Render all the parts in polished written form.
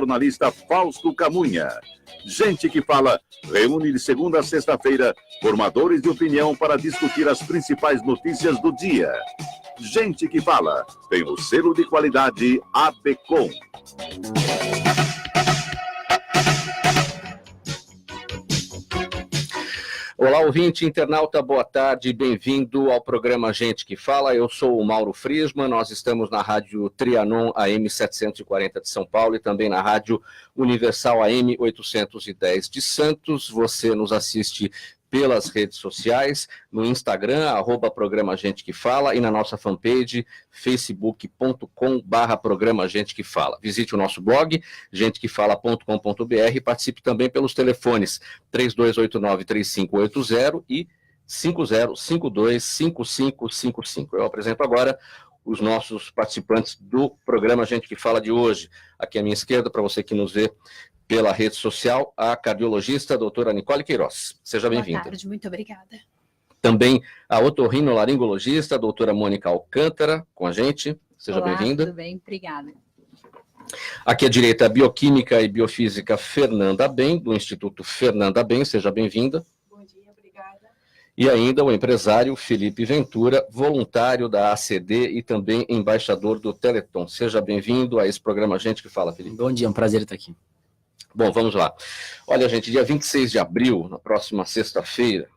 jornalista Fausto Camunha. Gente que Fala reúne de segunda a sexta-feira formadores de opinião para discutir as principais notícias do dia. Gente que Fala tem o selo de qualidade ABCOM. Olá, ouvinte, internauta, boa tarde, bem-vindo ao programa Gente que Fala. Eu sou o Mauro Friesman, nós estamos na Rádio Trianon AM 740 de São Paulo e também na Rádio Universal AM 810 de Santos. Você nos assiste pelas redes sociais, no Instagram, @programa Gente que Fala, e na nossa fanpage, facebook.com/programa Gente que Fala. Visite o nosso blog, gentequefala.com.br, e participe também pelos telefones 3289-3580 e 5052-5555. Eu apresento agora os nossos participantes do programa Gente que Fala de hoje. Aqui à minha esquerda, para você que nos vê pela rede social, a cardiologista a doutora Nicole Queiroz. Seja bem-vinda. Boa tarde, muito obrigada. Também a otorrinolaringologista, a doutora Mônica Alcântara, com a gente. Seja bem-vinda. Tudo bem, obrigada. Aqui à direita, a bioquímica e biofísica Fernanda Ben, do Instituto Fernanda Ben. Seja bem-vinda. Bom dia, obrigada. E ainda o empresário Felipe Ventura, voluntário da ACD e também embaixador do Teleton. Seja bem-vindo a esse programa Gente que Fala, Felipe. Bom dia, é um prazer estar aqui. Bom, vamos lá. Olha, gente, dia 26 de abril, na próxima sexta-feira,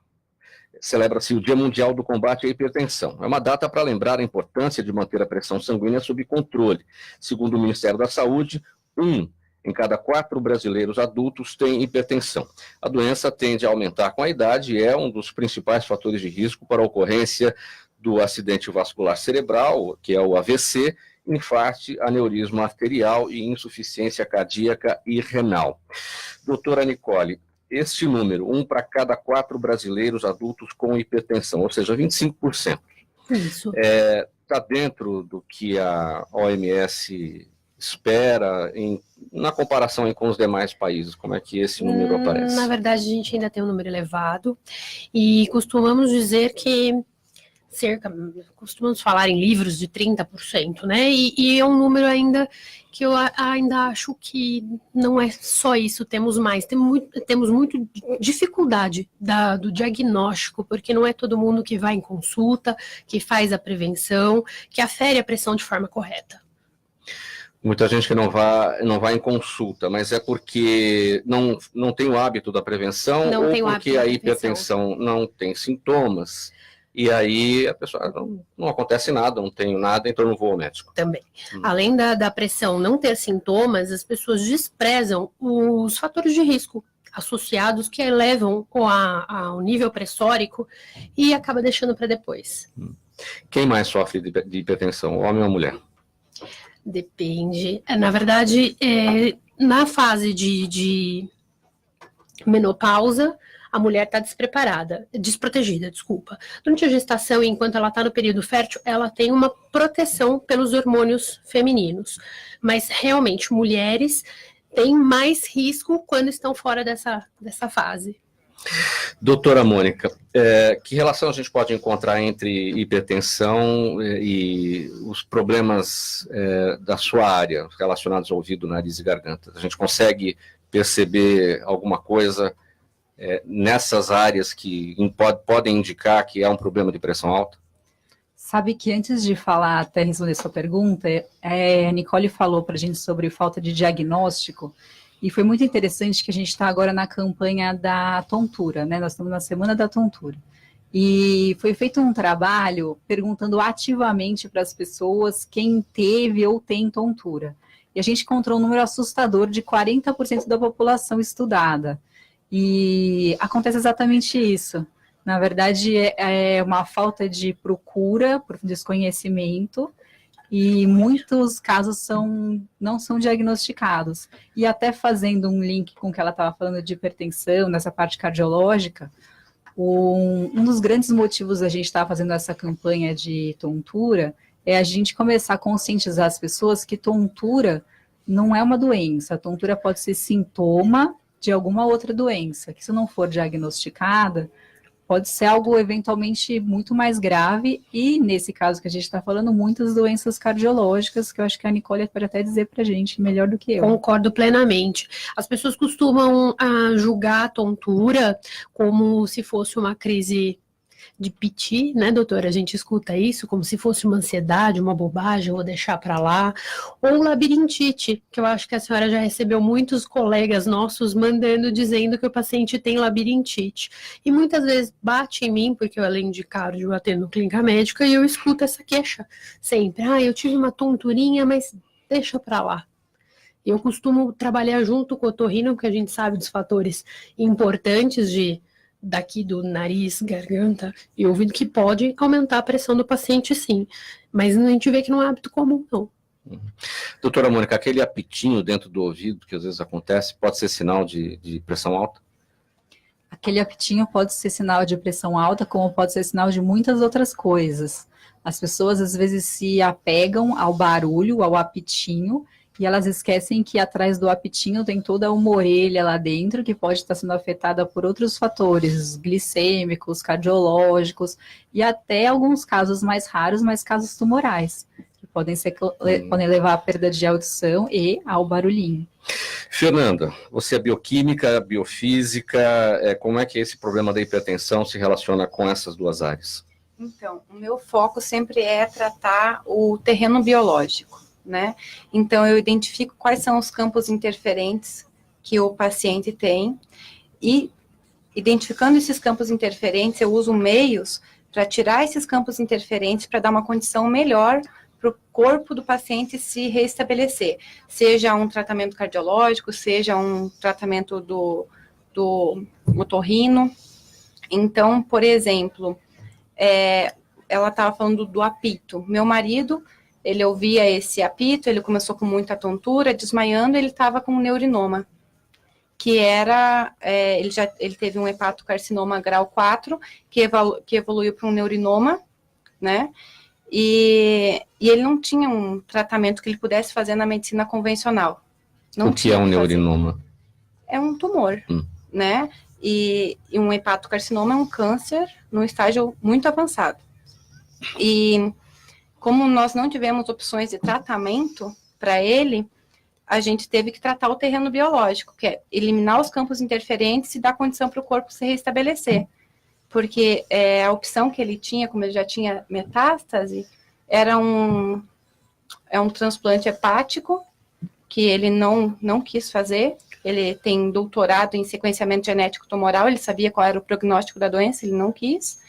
celebra-se o Dia Mundial do Combate à Hipertensão. É uma data para lembrar a importância de manter a pressão sanguínea sob controle. Segundo o Ministério da Saúde, 1 em cada 4 brasileiros adultos tem hipertensão. A doença tende a aumentar com a idade e é um dos principais fatores de risco para a ocorrência do acidente vascular cerebral, que é o AVC, infarto, aneurisma arterial e insuficiência cardíaca e renal. Doutora Nicole, este número, 1 para cada 4 brasileiros adultos com hipertensão, ou seja, 25%. Isso. Está dentro do que a OMS espera na comparação com os demais países? Como é que esse número aparece? Na verdade, a gente ainda tem um número elevado e costumamos dizer que costumamos falar em livros de 30%, né? E é um número ainda que eu ainda acho que não é só isso, temos mais, temos muito dificuldade do diagnóstico, porque não é todo mundo que vai em consulta, que faz a prevenção, que afere a pressão de forma correta. Muita gente que não vai em consulta, mas é porque não tem o hábito da prevenção, ou porque a hipertensão não tem sintomas. E aí a pessoa não acontece nada, não tenho nada, então não vou ao médico. Também. Além da pressão não ter sintomas, as pessoas desprezam os fatores de risco associados que elevam ao nível pressórico e acaba deixando para depois. Quem mais sofre de hipertensão, homem ou mulher? Depende. Na verdade, na fase de menopausa, a mulher está desprotegida. Durante a gestação, enquanto ela está no período fértil, ela tem uma proteção pelos hormônios femininos. Mas, realmente, mulheres têm mais risco quando estão fora dessa fase. Doutora Mônica, que relação a gente pode encontrar entre hipertensão e os problemas da sua área, relacionados ao ouvido, nariz e garganta? A gente consegue perceber alguma coisa nessas áreas que podem indicar que há um problema de pressão alta? Sabe que antes de falar, até responder sua pergunta, a Nicole falou para a gente sobre falta de diagnóstico, e foi muito interessante que a gente está agora na campanha da tontura, né? Nós estamos na Semana da Tontura. E foi feito um trabalho perguntando ativamente para as pessoas quem teve ou tem tontura. E a gente encontrou um número assustador de 40% da população estudada. E acontece exatamente isso. Na verdade, é uma falta de procura, por desconhecimento, e muitos casos não são diagnosticados. E até fazendo um link com o que ela estava falando de hipertensão, nessa parte cardiológica, um dos grandes motivos da gente estar fazendo essa campanha de tontura é a gente começar a conscientizar as pessoas que tontura não é uma doença. A tontura pode ser sintoma de alguma outra doença, que se não for diagnosticada, pode ser algo eventualmente muito mais grave e, nesse caso que a gente está falando, muitas doenças cardiológicas, que eu acho que a Nicole pode até dizer para a gente melhor do que eu. Concordo plenamente. As pessoas costumam julgar a tontura como se fosse uma crise de piti, né, doutora? A gente escuta isso como se fosse uma ansiedade, uma bobagem, vou deixar para lá. Ou labirintite, que eu acho que a senhora já recebeu muitos colegas nossos mandando, dizendo que o paciente tem labirintite. E muitas vezes bate em mim, porque eu, além de cardio, atendo clínica médica, e eu escuto essa queixa sempre. Eu tive uma tonturinha, mas deixa para lá. Eu costumo trabalhar junto com o otorrino, porque a gente sabe dos fatores importantes daqui do nariz, garganta e ouvido, que pode aumentar a pressão do paciente, sim. Mas a gente vê que não é hábito comum, não. Doutora Mônica, aquele apitinho dentro do ouvido, que às vezes acontece, pode ser sinal de pressão alta? Aquele apitinho pode ser sinal de pressão alta, como pode ser sinal de muitas outras coisas. As pessoas, às vezes, se apegam ao barulho, ao apitinho, e elas esquecem que atrás do apitinho tem toda uma orelha lá dentro que pode estar sendo afetada por outros fatores glicêmicos, cardiológicos e até alguns casos mais raros, mas casos tumorais, que podem levar à perda de audição e ao barulhinho. Fernanda, você é bioquímica, biofísica, como é que esse problema da hipertensão se relaciona com essas duas áreas? Então, o meu foco sempre é tratar o terreno biológico, né? Então, eu identifico quais são os campos interferentes que o paciente tem e, identificando esses campos interferentes, eu uso meios para tirar esses campos interferentes para dar uma condição melhor para o corpo do paciente se reestabelecer, seja um tratamento cardiológico, seja um tratamento do otorrino. Então, por exemplo, ela estava falando do apito. Meu marido, ele ouvia esse apito, ele começou com muita tontura, desmaiando, ele estava com um neurinoma, que era, ele teve um hepatocarcinoma grau 4, que evoluiu para um neurinoma, né, e ele não tinha um tratamento que ele pudesse fazer na medicina convencional. Não o que é um neurinoma? É um tumor, né, e um hepatocarcinoma é um câncer num estágio muito avançado. E como nós não tivemos opções de tratamento para ele, a gente teve que tratar o terreno biológico, que é eliminar os campos interferentes e dar condição para o corpo se restabelecer. Porque a opção que ele tinha, como ele já tinha metástase, era um transplante hepático, que ele não quis fazer. Ele tem doutorado em sequenciamento genético tumoral, ele sabia qual era o prognóstico da doença, ele não quis.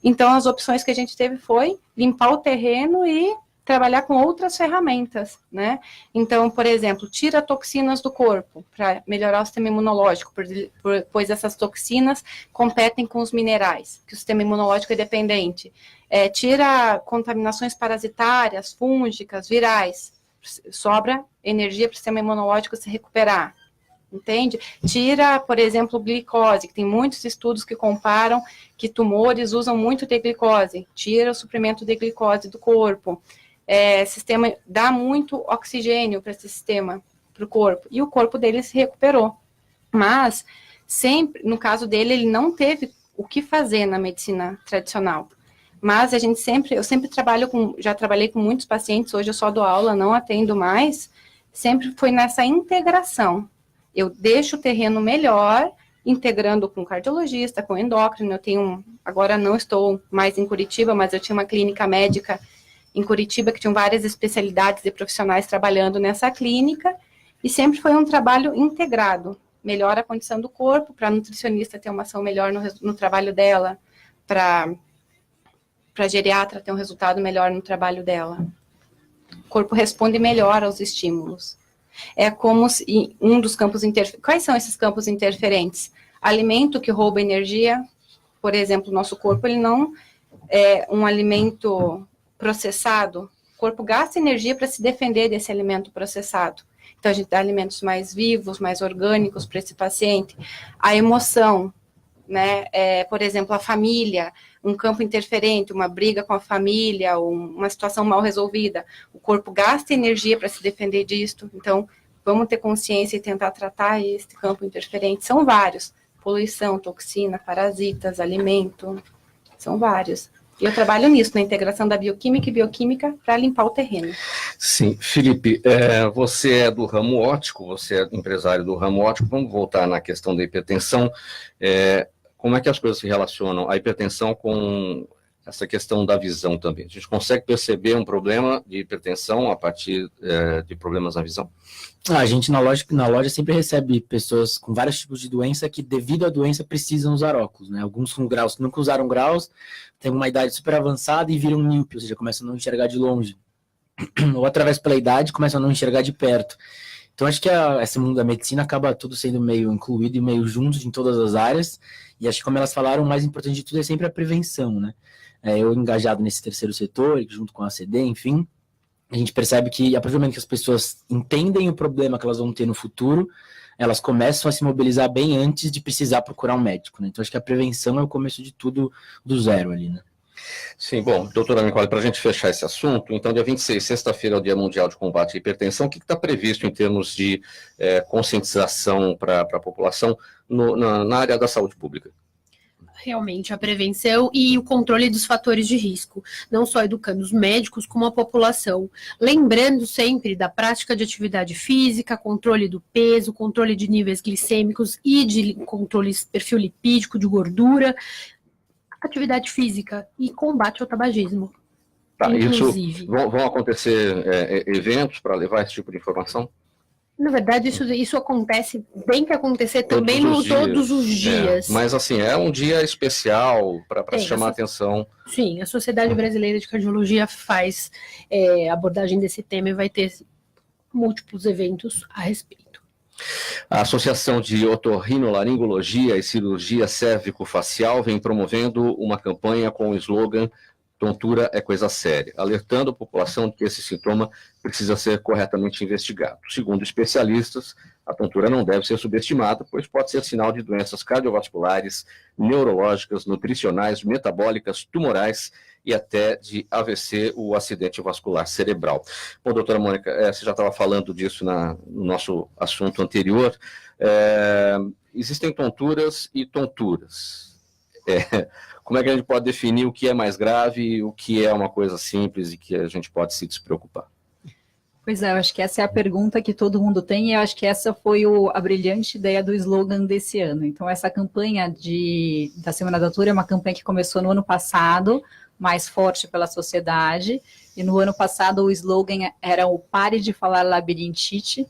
Então, as opções que a gente teve foi limpar o terreno e trabalhar com outras ferramentas, né? Então, por exemplo, tira toxinas do corpo para melhorar o sistema imunológico, pois essas toxinas competem com os minerais, que o sistema imunológico é dependente. Tira contaminações parasitárias, fúngicas, virais, sobra energia para o sistema imunológico se recuperar. Entende? Tira, por exemplo, glicose, que tem muitos estudos que comparam que tumores usam muito de glicose. Tira o suprimento de glicose do corpo. Sistema dá muito oxigênio para esse sistema, para o corpo. E o corpo dele se recuperou. Mas, sempre, no caso dele, ele não teve o que fazer na medicina tradicional. Mas eu sempre já trabalhei com muitos pacientes, hoje eu só dou aula, não atendo mais, sempre foi nessa integração. Eu deixo o terreno melhor, integrando com cardiologista, com endócrino. Agora não estou mais em Curitiba, mas eu tinha uma clínica médica em Curitiba que tinha várias especialidades e profissionais trabalhando nessa clínica, e sempre foi um trabalho integrado. Melhora a condição do corpo, para a nutricionista ter uma ação melhor no trabalho dela, para a geriatra ter um resultado melhor no trabalho dela. O corpo responde melhor aos estímulos. É como se um dos campos interferentes. Quais são esses campos interferentes? Alimento que rouba energia, por exemplo, o nosso corpo, ele não é um alimento processado. O corpo gasta energia para se defender desse alimento processado. Então, a gente dá alimentos mais vivos, mais orgânicos para esse paciente. A emoção, né? Por exemplo, a família, um campo interferente, uma briga com a família, uma situação mal resolvida. O corpo gasta energia para se defender disso. Então, vamos ter consciência e tentar tratar esse campo interferente. São vários. poluição, toxina, parasitas, alimento, são vários. E eu trabalho nisso, na integração da bioquímica e bioquímica para limpar o terreno. Sim, Felipe, você é do ramo óptico, você é empresário do ramo óptico, vamos voltar na questão da hipertensão. Como é que as coisas se relacionam, a hipertensão com essa questão da visão também? A gente consegue perceber um problema de hipertensão a partir de problemas na visão? A gente na loja sempre recebe pessoas com vários tipos de doença que, devido à doença, precisam usar óculos, né? Alguns com graus que nunca usaram graus, têm uma idade super avançada e viram míope, ou seja, começam a não enxergar de longe. Ou através pela idade, começam a não enxergar de perto. Então, acho que esse mundo da medicina acaba tudo sendo meio incluído e meio junto em todas as áreas. E acho que, como elas falaram, o mais importante de tudo é sempre a prevenção, né? Eu engajado nesse terceiro setor, junto com a ACD, enfim, a gente percebe que, a partir do momento que as pessoas entendem o problema que elas vão ter no futuro, elas começam a se mobilizar bem antes de precisar procurar um médico, né? Então, acho que a prevenção é o começo de tudo do zero ali, né? Sim, bom, doutora Nicole, para a gente fechar esse assunto, então, dia 26, sexta-feira, é o Dia Mundial de Combate à Hipertensão. O que está previsto em termos de conscientização para a população na área da saúde pública? Realmente, a prevenção e o controle dos fatores de risco, não só educando os médicos, como a população. Lembrando sempre da prática de atividade física, controle do peso, controle de níveis glicêmicos e de controle de perfil lipídico, de gordura, atividade física e combate ao tabagismo. Tá, inclusive. Isso vão acontecer eventos para levar esse tipo de informação? Na verdade, isso acontece, tem que acontecer também todos os dias. Mas, assim, é um dia especial para chamar a atenção. Sim, a Sociedade Brasileira de Cardiologia faz abordagem desse tema e vai ter múltiplos eventos a respeito. A Associação de Otorrinolaringologia e Cirurgia Cérvico-Facial vem promovendo uma campanha com o slogan "Tontura é coisa séria", alertando a população de que esse sintoma precisa ser corretamente investigado. Segundo especialistas, a tontura não deve ser subestimada, pois pode ser sinal de doenças cardiovasculares, neurológicas, nutricionais, metabólicas, tumorais e até de AVC, o acidente vascular cerebral. Bom, doutora Mônica, você já estava falando disso no nosso assunto anterior. Existem tonturas e tonturas. Como é que a gente pode definir o que é mais grave e o que é uma coisa simples e que a gente pode se despreocupar? Pois é, eu acho que essa é a pergunta que todo mundo tem e eu acho que essa foi a brilhante ideia do slogan desse ano. Então, essa campanha da Semana da Tontura é uma campanha que começou no ano passado, mais forte pela sociedade, e no ano passado o slogan era o "Pare de falar labirintite",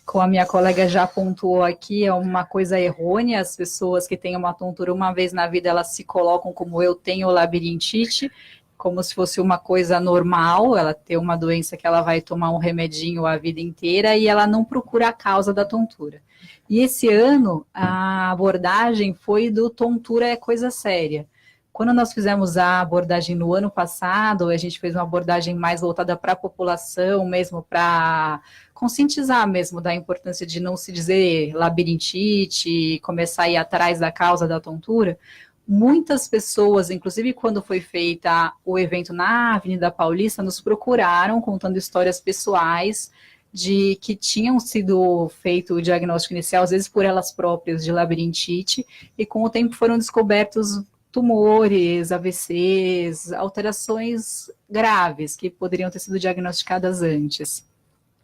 como a minha colega já pontuou aqui, é uma coisa errônea. As pessoas que têm uma tontura uma vez na vida, elas se colocam como "eu tenho labirintite", como se fosse uma coisa normal, ela ter uma doença que ela vai tomar um remedinho a vida inteira e ela não procura a causa da tontura. E esse ano, a abordagem foi do "tontura é coisa séria". Quando nós fizemos a abordagem no ano passado, a gente fez uma abordagem mais voltada para a população, mesmo para conscientizar mesmo da importância de não se dizer labirintite, começar a ir atrás da causa da tontura. Muitas pessoas, inclusive quando foi feita o evento na Avenida Paulista, nos procuraram contando histórias pessoais de que tinham sido feito o diagnóstico inicial, às vezes por elas próprias, de labirintite, e com o tempo foram descobertos tumores, AVCs, alterações graves que poderiam ter sido diagnosticadas antes,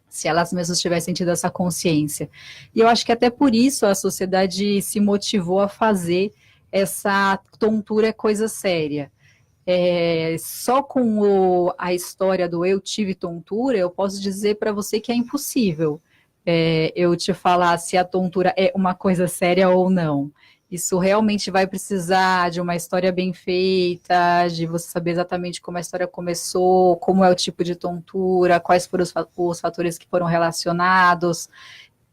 se elas mesmas tivessem tido essa consciência. E eu acho que até por isso a sociedade se motivou a fazer essa "tontura é coisa séria". Só com a história do "eu tive tontura", eu posso dizer para você que é impossível eu te falar se a tontura é uma coisa séria ou não. Isso realmente vai precisar de uma história bem feita, de você saber exatamente como a história começou, como é o tipo de tontura, quais foram os fatores que foram relacionados,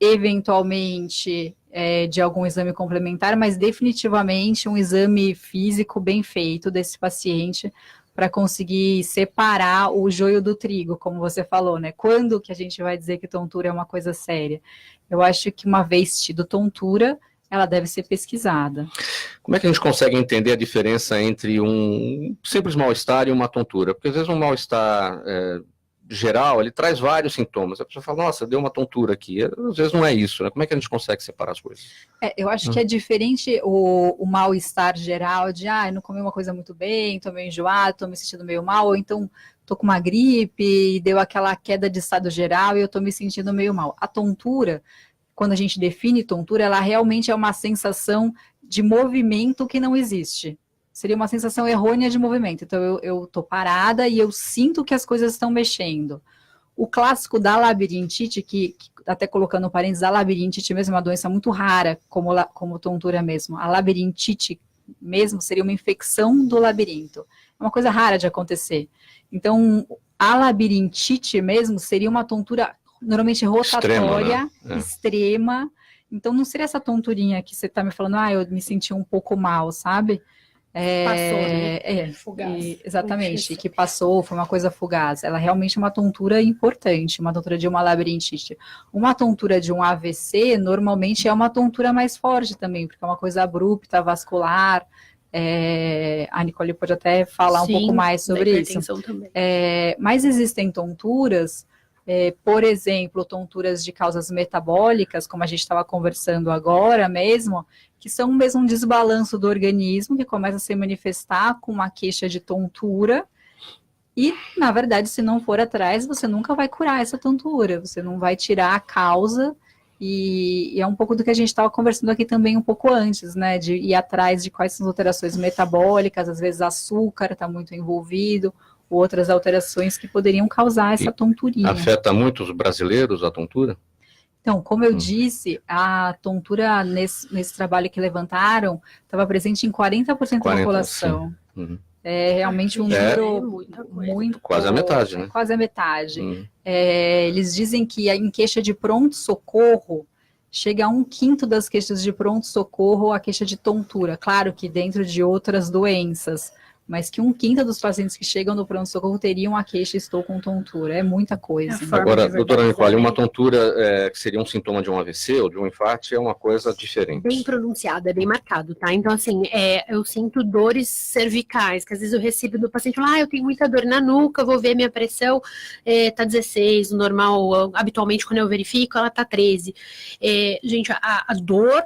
eventualmente de algum exame complementar, mas definitivamente um exame físico bem feito desse paciente para conseguir separar o joio do trigo, como você falou, né? Quando que a gente vai dizer que tontura é uma coisa séria? Eu acho que uma vez tido tontura, ela deve ser pesquisada. Como é que a gente consegue entender a diferença entre um simples mal-estar e uma tontura? Porque às vezes um mal-estar geral, ele traz vários sintomas. A pessoa fala, nossa, deu uma tontura aqui. Às vezes não é isso, né? Como é que a gente consegue separar as coisas? Eu acho que é diferente o mal-estar geral de, eu não comi uma coisa muito bem, tô meio enjoado, tô me sentindo meio mal, ou então tô com uma gripe e deu aquela queda de estado geral e eu tô me sentindo meio mal. A tontura, quando a gente define tontura, ela realmente é uma sensação de movimento que não existe. Seria uma sensação errônea de movimento. Então, eu tô parada e eu sinto que as coisas estão mexendo. O clássico da labirintite, que até colocando parênteses, a labirintite mesmo é uma doença muito rara, como tontura mesmo. A labirintite mesmo seria uma infecção do labirinto. É uma coisa rara de acontecer. Então, a labirintite mesmo seria uma tontura normalmente rotatória, extrema. Então, não seria essa tonturinha que você está me falando, eu me senti um pouco mal, sabe? Passou, né? Fugaz. Exatamente, que passou, foi uma coisa fugaz. Ela realmente é uma tontura importante, uma tontura de uma labirintite. Uma tontura de um AVC, normalmente é uma tontura mais forte também, porque é uma coisa abrupta, vascular. A Nicole pode até falar um pouco mais sobre isso. Também. Mas existem tonturas, por exemplo, tonturas de causas metabólicas, como a gente estava conversando agora mesmo, que são mesmo um desbalanço do organismo, que começa a se manifestar com uma queixa de tontura, e, na verdade, se não for atrás, você nunca vai curar essa tontura, você não vai tirar a causa, e é um pouco do que a gente estava conversando aqui também um pouco antes, né, de ir atrás de quais são as alterações metabólicas, às vezes açúcar está muito envolvido, outras alterações que poderiam causar essa tonturinha. Afeta muito os brasileiros a tontura? Então, como eu disse, a tontura nesse trabalho que levantaram estava presente em 40% da população. É realmente um número muito... Quase a metade, né? Quase a metade. Eles dizem que em queixa de pronto-socorro, chega a 1/5 das queixas de pronto-socorro a queixa de tontura. Claro que dentro de outras doenças, mas que 1/5 dos pacientes que chegam no pronto-socorro teriam a queixa, estou com tontura. É muita coisa. Agora, doutora Nicole, uma tontura que seria um sintoma de um AVC ou de um infarto é uma coisa diferente. Bem pronunciado, é bem marcado, tá? Então, assim, eu sinto dores cervicais, que às vezes eu recebo do paciente, eu tenho muita dor na nuca, vou ver minha pressão, tá 16, o normal, habitualmente quando eu verifico, ela tá 13. Gente, a dor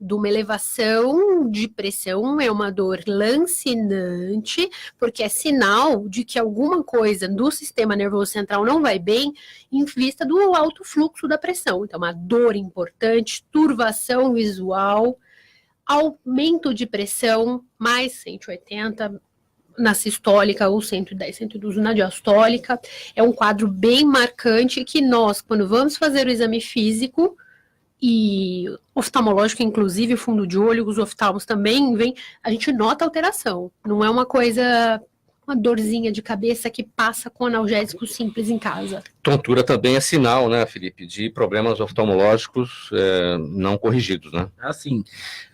de uma elevação de pressão é uma dor lancinante, porque é sinal de que alguma coisa do sistema nervoso central não vai bem em vista do alto fluxo da pressão. Então, uma dor importante, turvação visual, aumento de pressão, mais 180 na sistólica ou 110, 112 na diastólica. É um quadro bem marcante que nós, quando vamos fazer o exame físico, e oftalmológico, inclusive, fundo de olho, os oftalmos também vem, a gente nota alteração. Não é uma coisa, uma dorzinha de cabeça que passa com analgésico simples em casa. Tontura também é sinal, né, Felipe, de problemas oftalmológicos não corrigidos, né? Sim.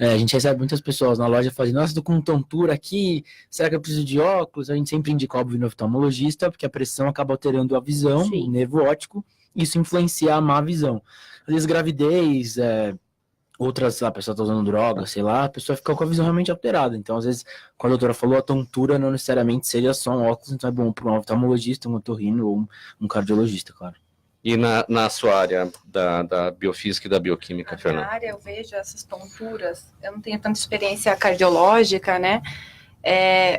A gente recebe muitas pessoas na loja falando, nossa, tô com tontura aqui, será que eu preciso de óculos? A gente sempre indica, óbvio, no oftalmologista, porque a pressão acaba alterando a visão, o nervo óptico, isso influencia a má visão. Às vezes gravidez, outras, a pessoa está usando droga, sei lá, a pessoa fica com a visão realmente alterada. Então, às vezes, como a doutora falou, a tontura não necessariamente seria só um óculos, então é bom para um oftalmologista, um otorrino ou um cardiologista, claro. E na sua área da biofísica e da bioquímica, Fernanda? Na área eu vejo essas tonturas, eu não tenho tanta experiência cardiológica, né,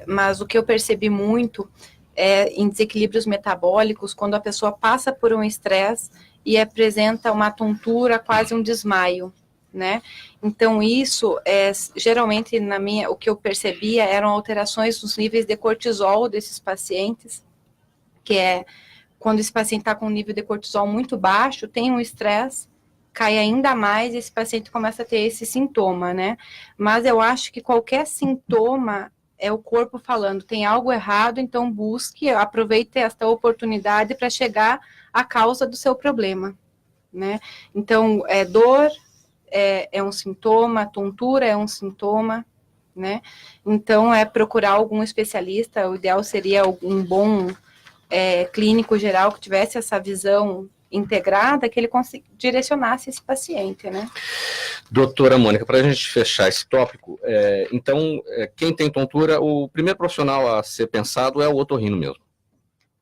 mas o que eu percebi muito em desequilíbrios metabólicos, quando a pessoa passa por um estresse e apresenta uma tontura, quase um desmaio, né? Então, isso, geralmente, o que eu percebia eram alterações nos níveis de cortisol desses pacientes, que quando esse paciente está com um nível de cortisol muito baixo, tem um estresse, cai ainda mais, e esse paciente começa a ter esse sintoma, né? Mas eu acho que qualquer sintoma é o corpo falando, tem algo errado, então aproveite esta oportunidade para chegar à causa do seu problema, né? Então, dor é um sintoma, tontura é um sintoma, né? Então, procurar algum especialista, o ideal seria um bom clínico geral que tivesse essa visão integrada, que ele direcionasse esse paciente, né? Doutora Mônica, para a gente fechar esse tópico, então, quem tem tontura, o primeiro profissional a ser pensado é o otorrino mesmo.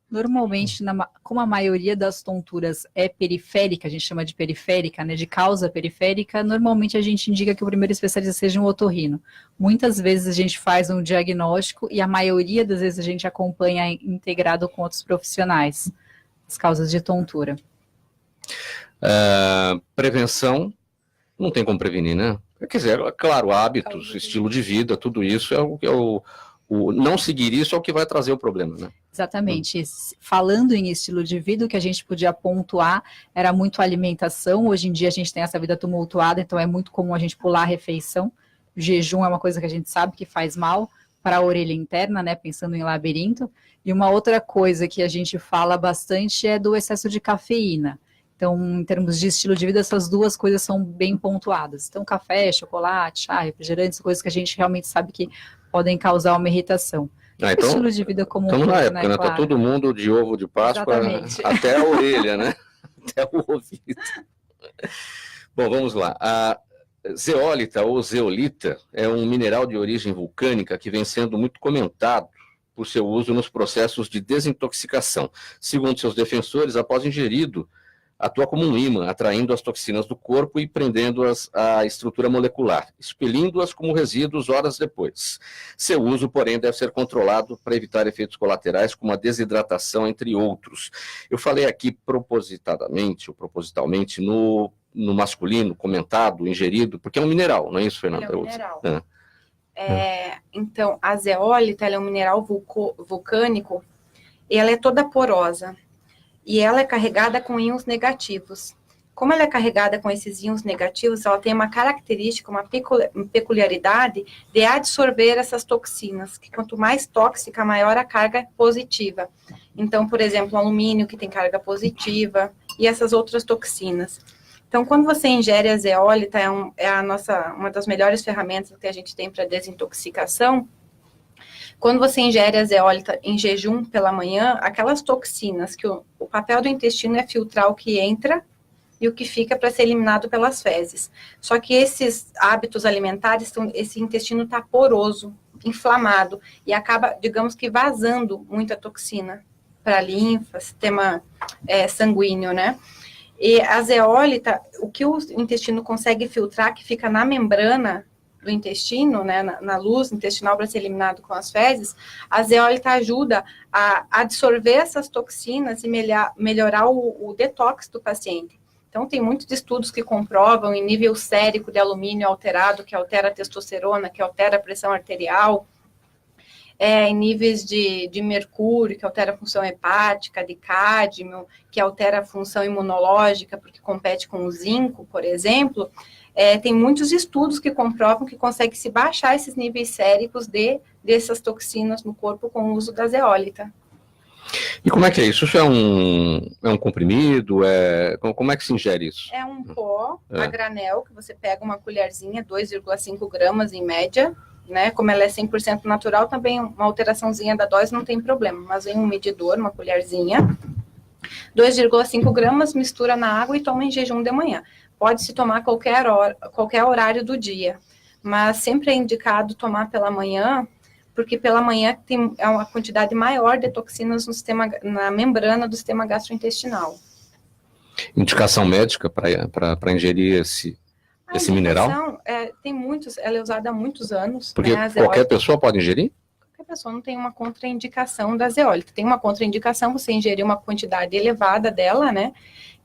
Normalmente, como a maioria das tonturas é periférica, a gente chama de periférica, né, de causa periférica, normalmente a gente indica que o primeiro especialista seja um otorrino. Muitas vezes a gente faz um diagnóstico e a maioria das vezes a gente acompanha integrado com outros profissionais as causas de tontura. Prevenção, não tem como prevenir, né? Quer dizer, claro, hábitos, estilo de vida, tudo isso não seguir isso é o que vai trazer o problema, né? Exatamente. Falando em estilo de vida, o que a gente podia pontuar era muito a alimentação. Hoje em dia a gente tem essa vida tumultuada, então é muito comum a gente pular a refeição. O jejum é uma coisa que a gente sabe que faz mal para a orelha interna, né? Pensando em labirinto. E uma outra coisa que a gente fala bastante é do excesso de cafeína. Então, em termos de estilo de vida, essas duas coisas são bem pontuadas. Então, café, chocolate, chá, refrigerantes, coisas que a gente realmente sabe que podem causar uma irritação. Então, estilo de vida como estamos na época, né? Tá Claro. todo mundo de ovo de Páscoa até a orelha, né? Até o ouvido. Bom, vamos lá. A zeólita ou zeolita é um mineral de origem vulcânica que vem sendo muito comentado por seu uso nos processos de desintoxicação. Segundo seus defensores, após ingerido, atua como um ímã, atraindo as toxinas do corpo e prendendo-as à estrutura molecular, expelindo-as como resíduos horas depois. Seu uso, porém, deve ser controlado para evitar efeitos colaterais como a desidratação, entre outros. Eu falei aqui propositadamente ou propositalmente no masculino, comentado, ingerido, porque é um mineral, não é isso, Fernanda? Ele é um mineral. Então, a zeólita ela é um mineral vulcânico e ela é toda porosa. E ela é carregada com íons negativos. Como ela é carregada com esses íons negativos, ela tem uma característica, uma peculiaridade de absorver essas toxinas, que quanto mais tóxica, maior a carga positiva. Então, por exemplo, o alumínio, que tem carga positiva, e essas outras toxinas. Então, quando você ingere a zeólita, uma das melhores ferramentas que a gente tem para desintoxicação. Quando você ingere a zeólita em jejum pela manhã, aquelas toxinas que o papel do intestino é filtrar o que entra e o que fica para ser eliminado pelas fezes. Só que esses hábitos alimentares, esse intestino está poroso, inflamado, e acaba, digamos que, vazando muita toxina para a linfa, sistema sanguíneo, né? E a zeólita, o que o intestino consegue filtrar, que fica na membrana do intestino, né, na luz intestinal para ser eliminado com as fezes, a zeólita ajuda a absorver essas toxinas e melhorar o detox do paciente. Então, tem muitos estudos que comprovam em nível sérico de alumínio alterado, que altera a testosterona, que altera a pressão arterial, em níveis de mercúrio, que altera a função hepática, de cádmio, que altera a função imunológica, porque compete com o zinco, por exemplo. Tem muitos estudos que comprovam que consegue se baixar esses níveis séricos dessas toxinas no corpo com o uso da zeólita. E como é que é isso? Isso é um comprimido? Como é que se ingere isso? É um pó a granel, que você pega uma colherzinha, 2,5 gramas em média, né? Como ela é 100% natural, também uma alteraçãozinha da dose não tem problema, mas vem um medidor, uma colherzinha, 2,5 gramas, mistura na água e toma em jejum de manhã. Pode-se tomar qualquer horário do dia, mas sempre é indicado tomar pela manhã, porque pela manhã é uma quantidade maior de toxinas na membrana do sistema gastrointestinal. Indicação médica para ingerir esse mineral? Tem muitos, ela é usada há muitos anos. Porque qualquer pessoa pode ingerir? Qualquer pessoa, não tem uma contraindicação da zeólita. Tem uma contraindicação você ingerir uma quantidade elevada dela, né?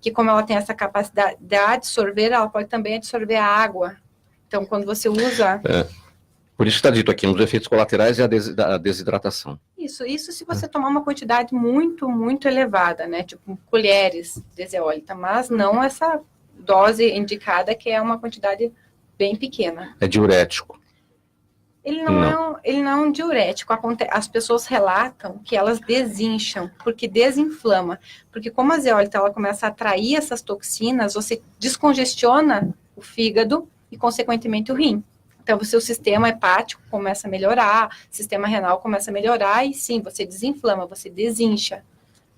Que como ela tem essa capacidade de absorver, ela pode também absorver a água. Então, quando você usa... Por isso está dito aqui, um dos efeitos colaterais é a desidratação. Isso se você tomar uma quantidade muito, muito elevada, né? Tipo, colheres de zeólita, mas não essa dose indicada, que é uma quantidade bem pequena. É diurético. Ele não é um diurético. As pessoas relatam que elas desincham, porque desinflama. Porque como a zeólita ela começa a atrair essas toxinas, você descongestiona o fígado e, consequentemente, o rim. Então, o seu sistema hepático começa a melhorar, o sistema renal começa a melhorar, e sim, você desinflama, você desincha.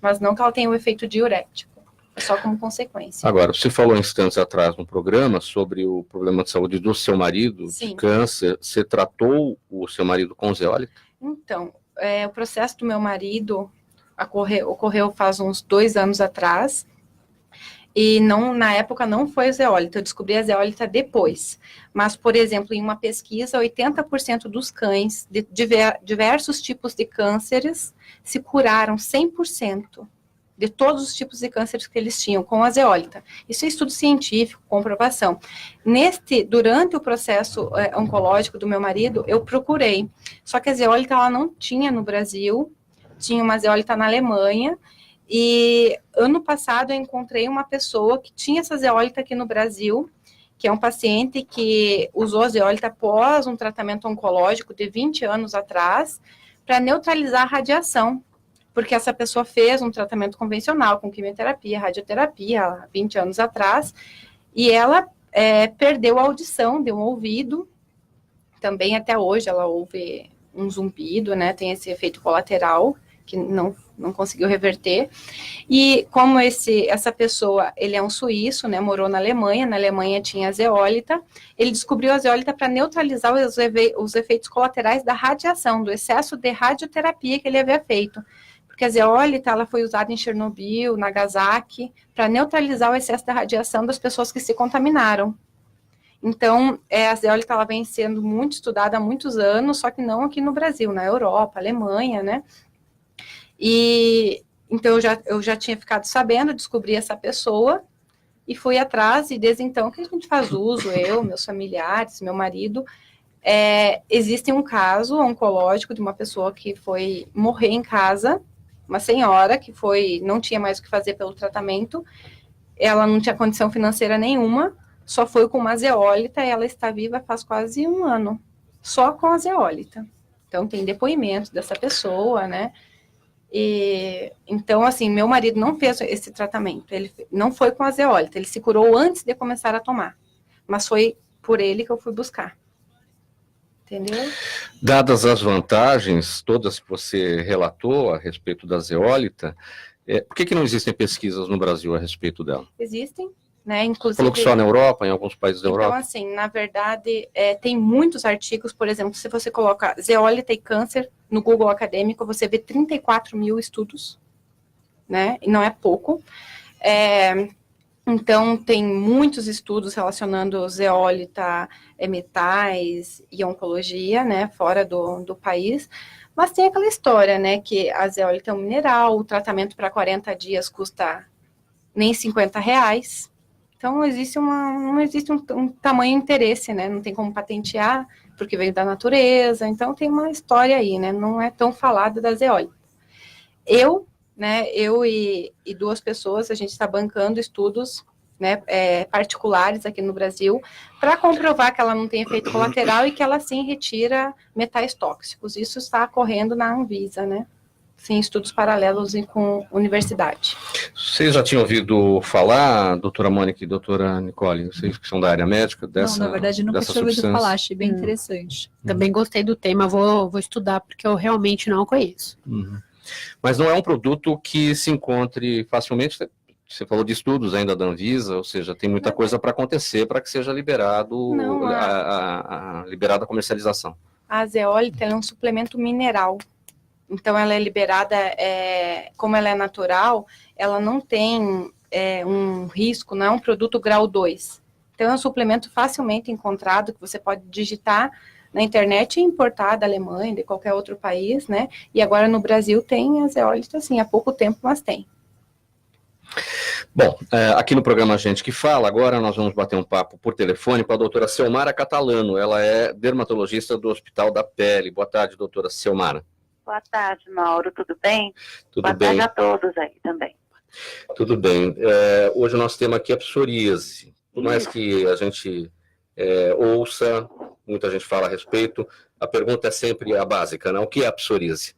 Mas não que ela tenha o efeito diurético. É só como consequência. Agora, você falou instantes atrás no programa sobre o problema de saúde do seu marido, Sim. de câncer. Você tratou o seu marido com zeólita? Então, o processo do meu marido ocorreu faz uns 2 anos atrás, e na época não foi a zeólita, eu descobri a zeólita depois. Mas, por exemplo, em uma pesquisa, 80% dos cães de diversos tipos de cânceres se curaram 100% de todos os tipos de cânceres que eles tinham com a zeólita. Isso é estudo científico, comprovação. Durante o processo oncológico do meu marido, eu procurei, só que a zeólita ela não tinha no Brasil, tinha uma zeólita na Alemanha, e ano passado eu encontrei uma pessoa que tinha essa zeólita aqui no Brasil, que é um paciente que usou a zeólita após um tratamento oncológico de 20 anos atrás, para neutralizar a radiação, porque essa pessoa fez um tratamento convencional com quimioterapia, radioterapia, há 20 anos atrás, e ela perdeu a audição de um ouvido, também até hoje ela ouve um zumbido, né, tem esse efeito colateral, que não conseguiu reverter, e como essa pessoa, ele é um suíço, né, morou na Alemanha tinha a zeólita, ele descobriu a zeólita para neutralizar os efeitos colaterais da radiação, do excesso de radioterapia que ele havia feito, porque a zeólita, ela foi usada em Chernobyl, Nagasaki, para neutralizar o excesso da radiação das pessoas que se contaminaram. Então, a zeólita, ela vem sendo muito estudada há muitos anos, só que não aqui no Brasil, na Europa, Alemanha, né, e então eu já tinha ficado sabendo, descobri essa pessoa e fui atrás, e desde então que a gente faz uso, eu, meus familiares, meu marido. Existe um caso oncológico de uma pessoa que foi morrer em casa, uma senhora que não tinha mais o que fazer pelo tratamento, ela não tinha condição financeira nenhuma, só foi com uma zeólita, e ela está viva faz quase 1 ano, só com a zeólita. Então tem depoimento dessa pessoa, né? Então, assim, meu marido não fez esse tratamento, ele não foi com a zeólita, ele se curou antes de começar a tomar, mas foi por ele que eu fui buscar, entendeu? Dadas as vantagens todas que você relatou a respeito da zeólita, por que não existem pesquisas no Brasil a respeito dela? Existem, né, inclusive... Falou que só na Europa, em alguns países da Europa? Então, assim, na verdade, tem muitos artigos, por exemplo, se você coloca zeólita e câncer no Google acadêmico, você vê 34 mil estudos, né, e não é pouco. Então, tem muitos estudos relacionando zeólita, metais e oncologia, né, fora do país, mas tem aquela história, né, que a zeólita é um mineral, o tratamento para 40 dias custa nem R$50, então não existe um tamanho interesse, né, não tem como patentear, porque veio da natureza, então tem uma história aí, né, não é tão falado da zeólita. Eu e 2 pessoas, a gente está bancando estudos, né, particulares aqui no Brasil, para comprovar que ela não tem efeito colateral e que ela sim retira metais tóxicos. Isso está ocorrendo na Anvisa, né? Sim, estudos paralelos e com universidade. Vocês já tinham ouvido falar, doutora Mônica e doutora Nicole, vocês que são da área médica, dessa Não, na verdade, nunca tinha ouvido substância? falar, achei bem interessante. Também gostei do tema, vou estudar, porque eu realmente não conheço. Uhum. Mas não é um produto que se encontre facilmente. Você falou de estudos ainda da Anvisa, ou seja, tem muita coisa para acontecer para que seja liberada a comercialização. A zeólita é um suplemento mineral. Então, ela é liberada, como ela é natural, ela não tem um risco, não é um produto grau 2. Então, é um suplemento facilmente encontrado, que você pode digitar na internet e importar da Alemanha, de qualquer outro país, né? E agora no Brasil tem a zeólita, assim, há pouco tempo, mas tem. Bom, aqui no programa Gente que Fala, agora nós vamos bater um papo por telefone com a doutora Selmara Catalano. Ela é dermatologista do Hospital da Pele. Boa tarde, doutora Selmara. Boa tarde, Mauro, tudo bem? Tudo bem. Boa tarde a todos aí também. Tudo bem. Hoje o nosso tema aqui é psoríase. Por mais que a gente ouça, muita gente fala a respeito, a pergunta é sempre a básica, né? O que é a psoríase?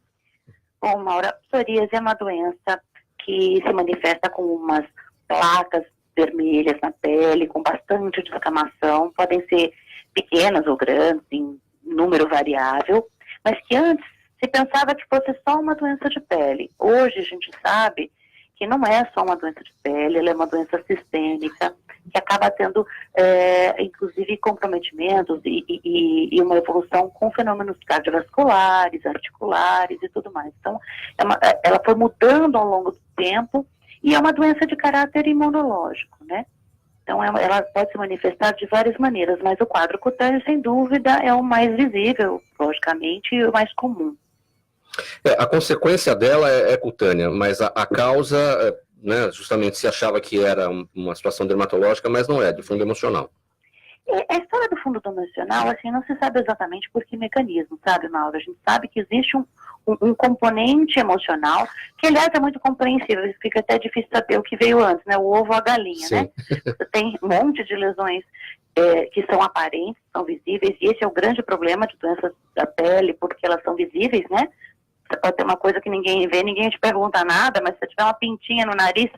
Bom, Mauro, a psoríase é uma doença que se manifesta com umas placas vermelhas na pele, com bastante descamação, podem ser pequenas ou grandes, em número variável, mas que antes se pensava que fosse só uma doença de pele. Hoje a gente sabe que não é só uma doença de pele, ela é uma doença sistêmica, que acaba tendo, inclusive, comprometimentos e uma evolução com fenômenos cardiovasculares, articulares e tudo mais. Então, ela foi mudando ao longo do tempo e é uma doença de caráter imunológico, né? Então, ela pode se manifestar de várias maneiras, mas o quadro cutâneo, sem dúvida, é o mais visível, logicamente, e o mais comum. A consequência dela é cutânea, mas a causa, né, justamente se achava que era uma situação dermatológica, mas não é, de fundo emocional. A história do fundo emocional, assim, não se sabe exatamente por que mecanismo, sabe, Mauro? A gente sabe que existe um componente emocional, que, aliás, é muito compreensível, fica até difícil saber o que veio antes, né? O ovo ou a galinha, né? Tem um monte de lesões que são aparentes, são visíveis, e esse é o grande problema de doenças da pele, porque elas são visíveis, né? Você pode ter uma coisa que ninguém vê, ninguém te pergunta nada, mas se você tiver uma pintinha no nariz,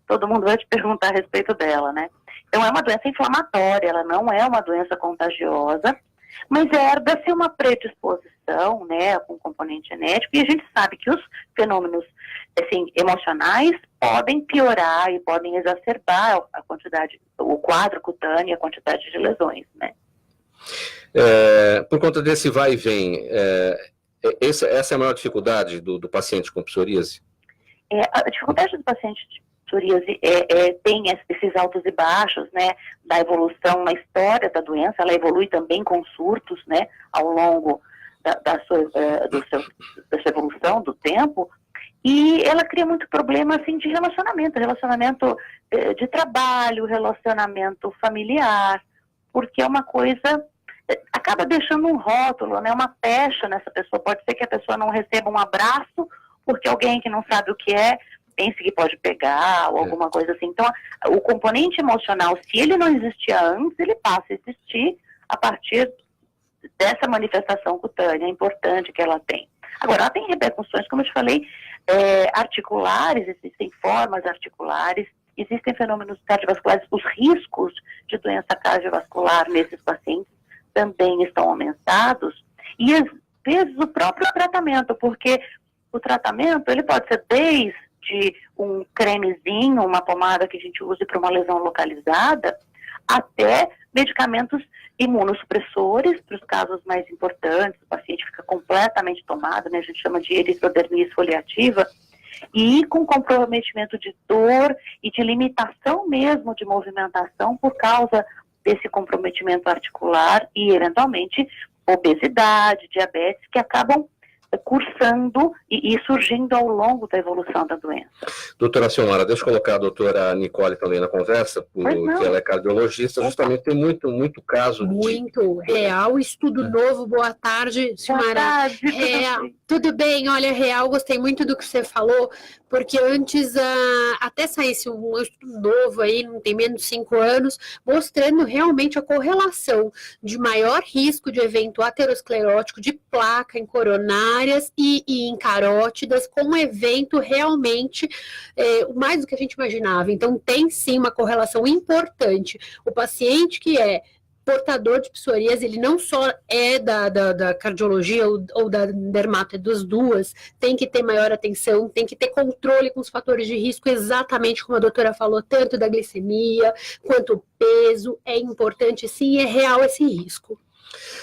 todo mundo vai te perguntar a respeito dela, né? Então, é uma doença inflamatória, ela não é uma doença contagiosa, mas herda-se uma predisposição, né, com componente genético, e a gente sabe que os fenômenos, assim, emocionais podem piorar e podem exacerbar a quantidade, o quadro cutâneo e a quantidade de lesões, né? Por conta desse vai e vem, essa é a maior dificuldade do paciente com psoríase? A dificuldade do paciente de psoríase tem esses altos e baixos, né, da evolução na história da doença. Ela evolui também com surtos, né, ao longo da sua evolução, do tempo, e ela cria muito problema, assim, de relacionamento de trabalho, relacionamento familiar, porque é uma coisa, acaba deixando um rótulo, né, uma pecha nessa pessoa. Pode ser que a pessoa não receba um abraço, porque alguém que não sabe o que pensa que pode pegar, ou alguma coisa assim. Então, o componente emocional, se ele não existia antes, ele passa a existir a partir dessa manifestação cutânea importante que ela tem. Agora, ela tem repercussões, como eu te falei, articulares, existem formas articulares, existem fenômenos cardiovasculares, os riscos de doença cardiovascular nesses pacientes também estão aumentados, e às vezes o próprio tratamento, porque o tratamento, ele pode ser desde um cremezinho, uma pomada que a gente use para uma lesão localizada, até medicamentos imunossupressores, para os casos mais importantes, o paciente fica completamente tomado, né, a gente chama de eritrodermia foliativa, e com comprometimento de dor e de limitação mesmo de movimentação por causa desse comprometimento articular e, eventualmente, obesidade, diabetes, que acabam cursando e surgindo ao longo da evolução da doença. Doutora Silmara, deixa eu colocar a doutora Nicole também na conversa, porque ela é cardiologista, justamente tem muito caso real, estudo novo, boa tarde, Silmara. Boa tarde. Tudo bem, olha, real, gostei muito do que você falou, porque antes até saísse um estudo novo aí, não tem menos de 5 anos, mostrando realmente a correlação de maior risco de evento aterosclerótico, de placa em coronárias e em carótidas, com um evento realmente mais do que a gente imaginava. Então, tem sim uma correlação importante. O paciente que é portador de psoríase, ele não só é da cardiologia ou da dermato, é das duas, tem que ter maior atenção, tem que ter controle com os fatores de risco, exatamente como a doutora falou, tanto da glicemia, quanto o peso, é importante sim, é real esse risco.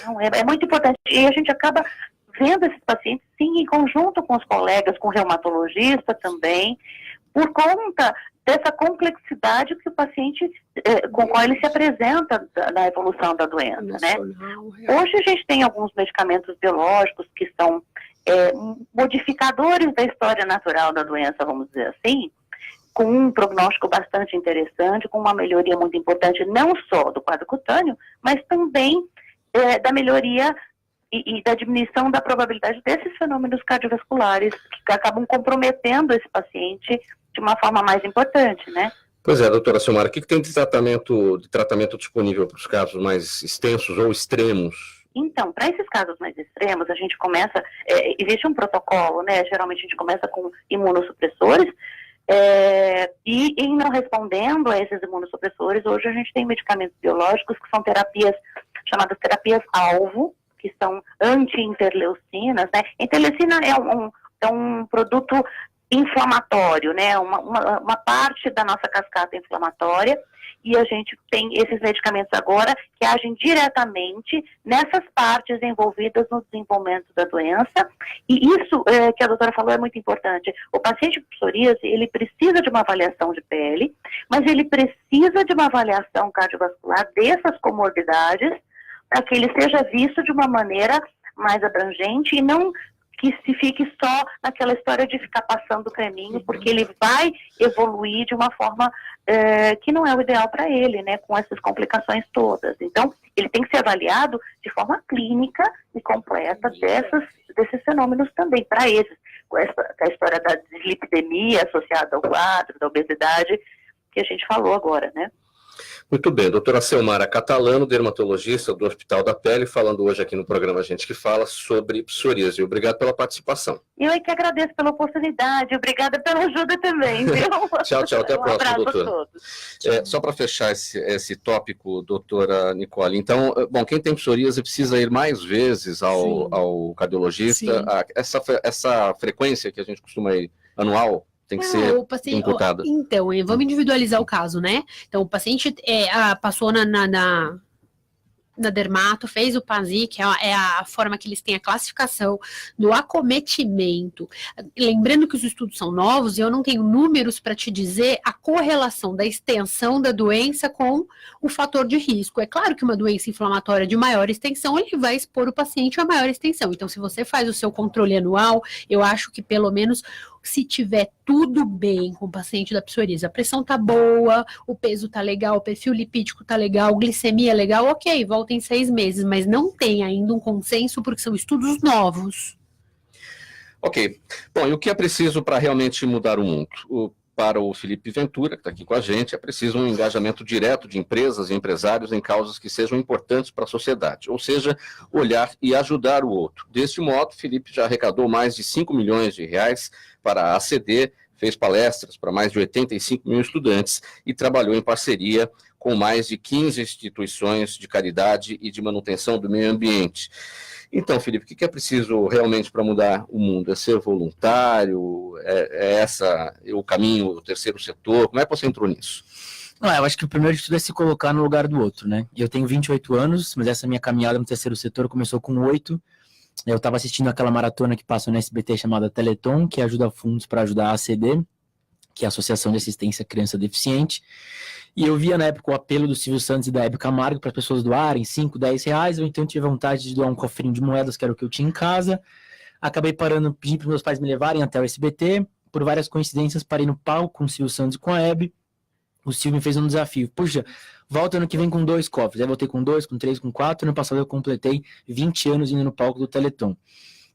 Não, é muito importante, e a gente acaba vendo esses pacientes, sim, em conjunto com os colegas, com o reumatologista também, por conta dessa complexidade que o paciente, com qual ele se apresenta na evolução da doença, né? Hoje a gente tem alguns medicamentos biológicos que são modificadores da história natural da doença, vamos dizer assim, com um prognóstico bastante interessante, com uma melhoria muito importante, não só do quadro cutâneo, mas também da melhoria e da diminuição da probabilidade desses fenômenos cardiovasculares que acabam comprometendo esse paciente de uma forma mais importante, né? Pois é, doutora Silmara, o que tem de tratamento disponível para os casos mais extensos ou extremos? Então, para esses casos mais extremos, a gente começa, existe um protocolo, né? Geralmente a gente começa com imunossupressores, e em não respondendo a esses imunossupressores, hoje a gente tem medicamentos biológicos que são terapias, chamadas terapias-alvo, que são anti-interleucinas, né? Interleucina é um produto inflamatório, né? Uma parte da nossa cascata inflamatória, e a gente tem esses medicamentos agora que agem diretamente nessas partes envolvidas no desenvolvimento da doença, e isso que a doutora falou é muito importante. O paciente com psoríase, ele precisa de uma avaliação de pele, mas ele precisa de uma avaliação cardiovascular dessas comorbidades, para que ele seja visto de uma maneira mais abrangente e não que se fique só naquela história de ficar passando o creminho, porque ele vai evoluir de uma forma que não é o ideal para ele, né, com essas complicações todas. Então, ele tem que ser avaliado de forma clínica e completa desses fenômenos também, para esses, com a história da dislipidemia associada ao quadro, da obesidade, que a gente falou agora, né. Muito bem, doutora Selmara Catalano, dermatologista do Hospital da Pele, falando hoje aqui no programa Gente que Fala sobre psoríase. Obrigado pela participação. Eu é que agradeço pela oportunidade, obrigada pela ajuda também, viu? Tchau, até a próxima, doutora. A todos. Só para fechar esse tópico, doutora Nicole, então, bom, quem tem psoríase precisa ir mais vezes ao cardiologista. Essa frequência que a gente costuma ir anual, tem que ser imputada. Então, vamos individualizar o caso, né? Então, o paciente passou na dermato, fez o PASI, que é a forma que eles têm a classificação do acometimento. Lembrando que os estudos são novos e eu não tenho números para te dizer a correlação da extensão da doença com o fator de risco. É claro que uma doença inflamatória de maior extensão, ele vai expor o paciente a maior extensão. Então, se você faz o seu controle anual, eu acho que pelo menos se tiver tudo bem com o paciente da psoríase, a pressão tá boa, o peso tá legal, o perfil lipídico tá legal, glicemia legal, ok, volta em 6 meses, mas não tem ainda um consenso porque são estudos novos. Ok. Bom, e o que é preciso para realmente mudar o mundo? Para o Felipe Ventura, que está aqui com a gente, é preciso um engajamento direto de empresas e empresários em causas que sejam importantes para a sociedade, ou seja, olhar e ajudar o outro. Deste modo, Felipe já arrecadou mais de 5 milhões de reais para a ACD, fez palestras para mais de 85 mil estudantes e trabalhou em parceria com mais de 15 instituições de caridade e de manutenção do meio ambiente. Então, Felipe, o que é preciso realmente para mudar o mundo? É ser voluntário? É o caminho, o terceiro setor? Como é que você entrou nisso? Eu acho que o primeiro de tudo é se colocar no lugar do outro, né? Eu tenho 28 anos, mas essa minha caminhada no terceiro setor começou com 8. Eu estava assistindo aquela maratona que passa no SBT chamada Teleton, que ajuda fundos para ajudar a ACD, que é a Associação de Assistência à Criança Deficiente. E eu via na época o apelo do Silvio Santos e da Hebe Camargo para as pessoas doarem 5, 10 reais. Eu então tive vontade de doar um cofrinho de moedas, que era o que eu tinha em casa. Acabei parando, pedi para meus pais me levarem até o SBT. Por várias coincidências, parei no palco com o Silvio Santos e com a Hebe. O Silvio me fez um desafio. Puxa, volta ano que vem com 2 cofres. Aí voltei com 2, com 3, com 4. Ano passado eu completei 20 anos indo no palco do Teleton.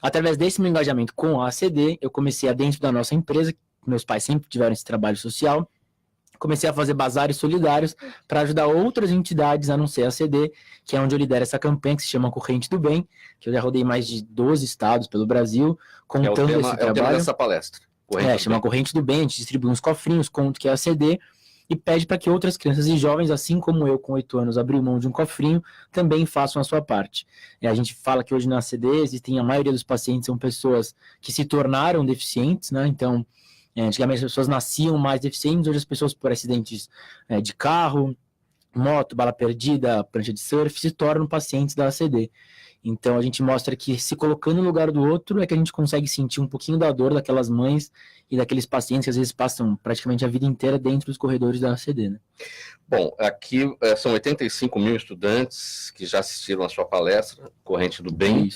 Através desse meu engajamento com a ACD, eu comecei dentro da nossa empresa. Meus pais sempre tiveram esse trabalho social. Comecei a fazer bazares solidários para ajudar outras entidades a não ser a ACD, que é onde eu lidero essa campanha que se chama Corrente do Bem, que eu já rodei mais de 12 estados pelo Brasil, contando esse trabalho. É o tema dessa palestra. Chama Corrente do Bem, a gente distribui uns cofrinhos, conta que é a ACD, e pede para que outras crianças e jovens, assim como eu com 8 anos abri mão de um cofrinho, também façam a sua parte. A gente fala que hoje na ACD existem, a maioria dos pacientes são pessoas que se tornaram deficientes, né? Então, antigamente as pessoas nasciam mais deficientes, hoje as pessoas por acidentes de carro, moto, bala perdida, prancha de surf, se tornam pacientes da ACD. Então a gente mostra que se colocando no lugar do outro é que a gente consegue sentir um pouquinho da dor daquelas mães e daqueles pacientes que às vezes passam praticamente a vida inteira dentro dos corredores da ACD, né? Bom, aqui são 85 mil estudantes que já assistiram a sua palestra, Corrente do Bem.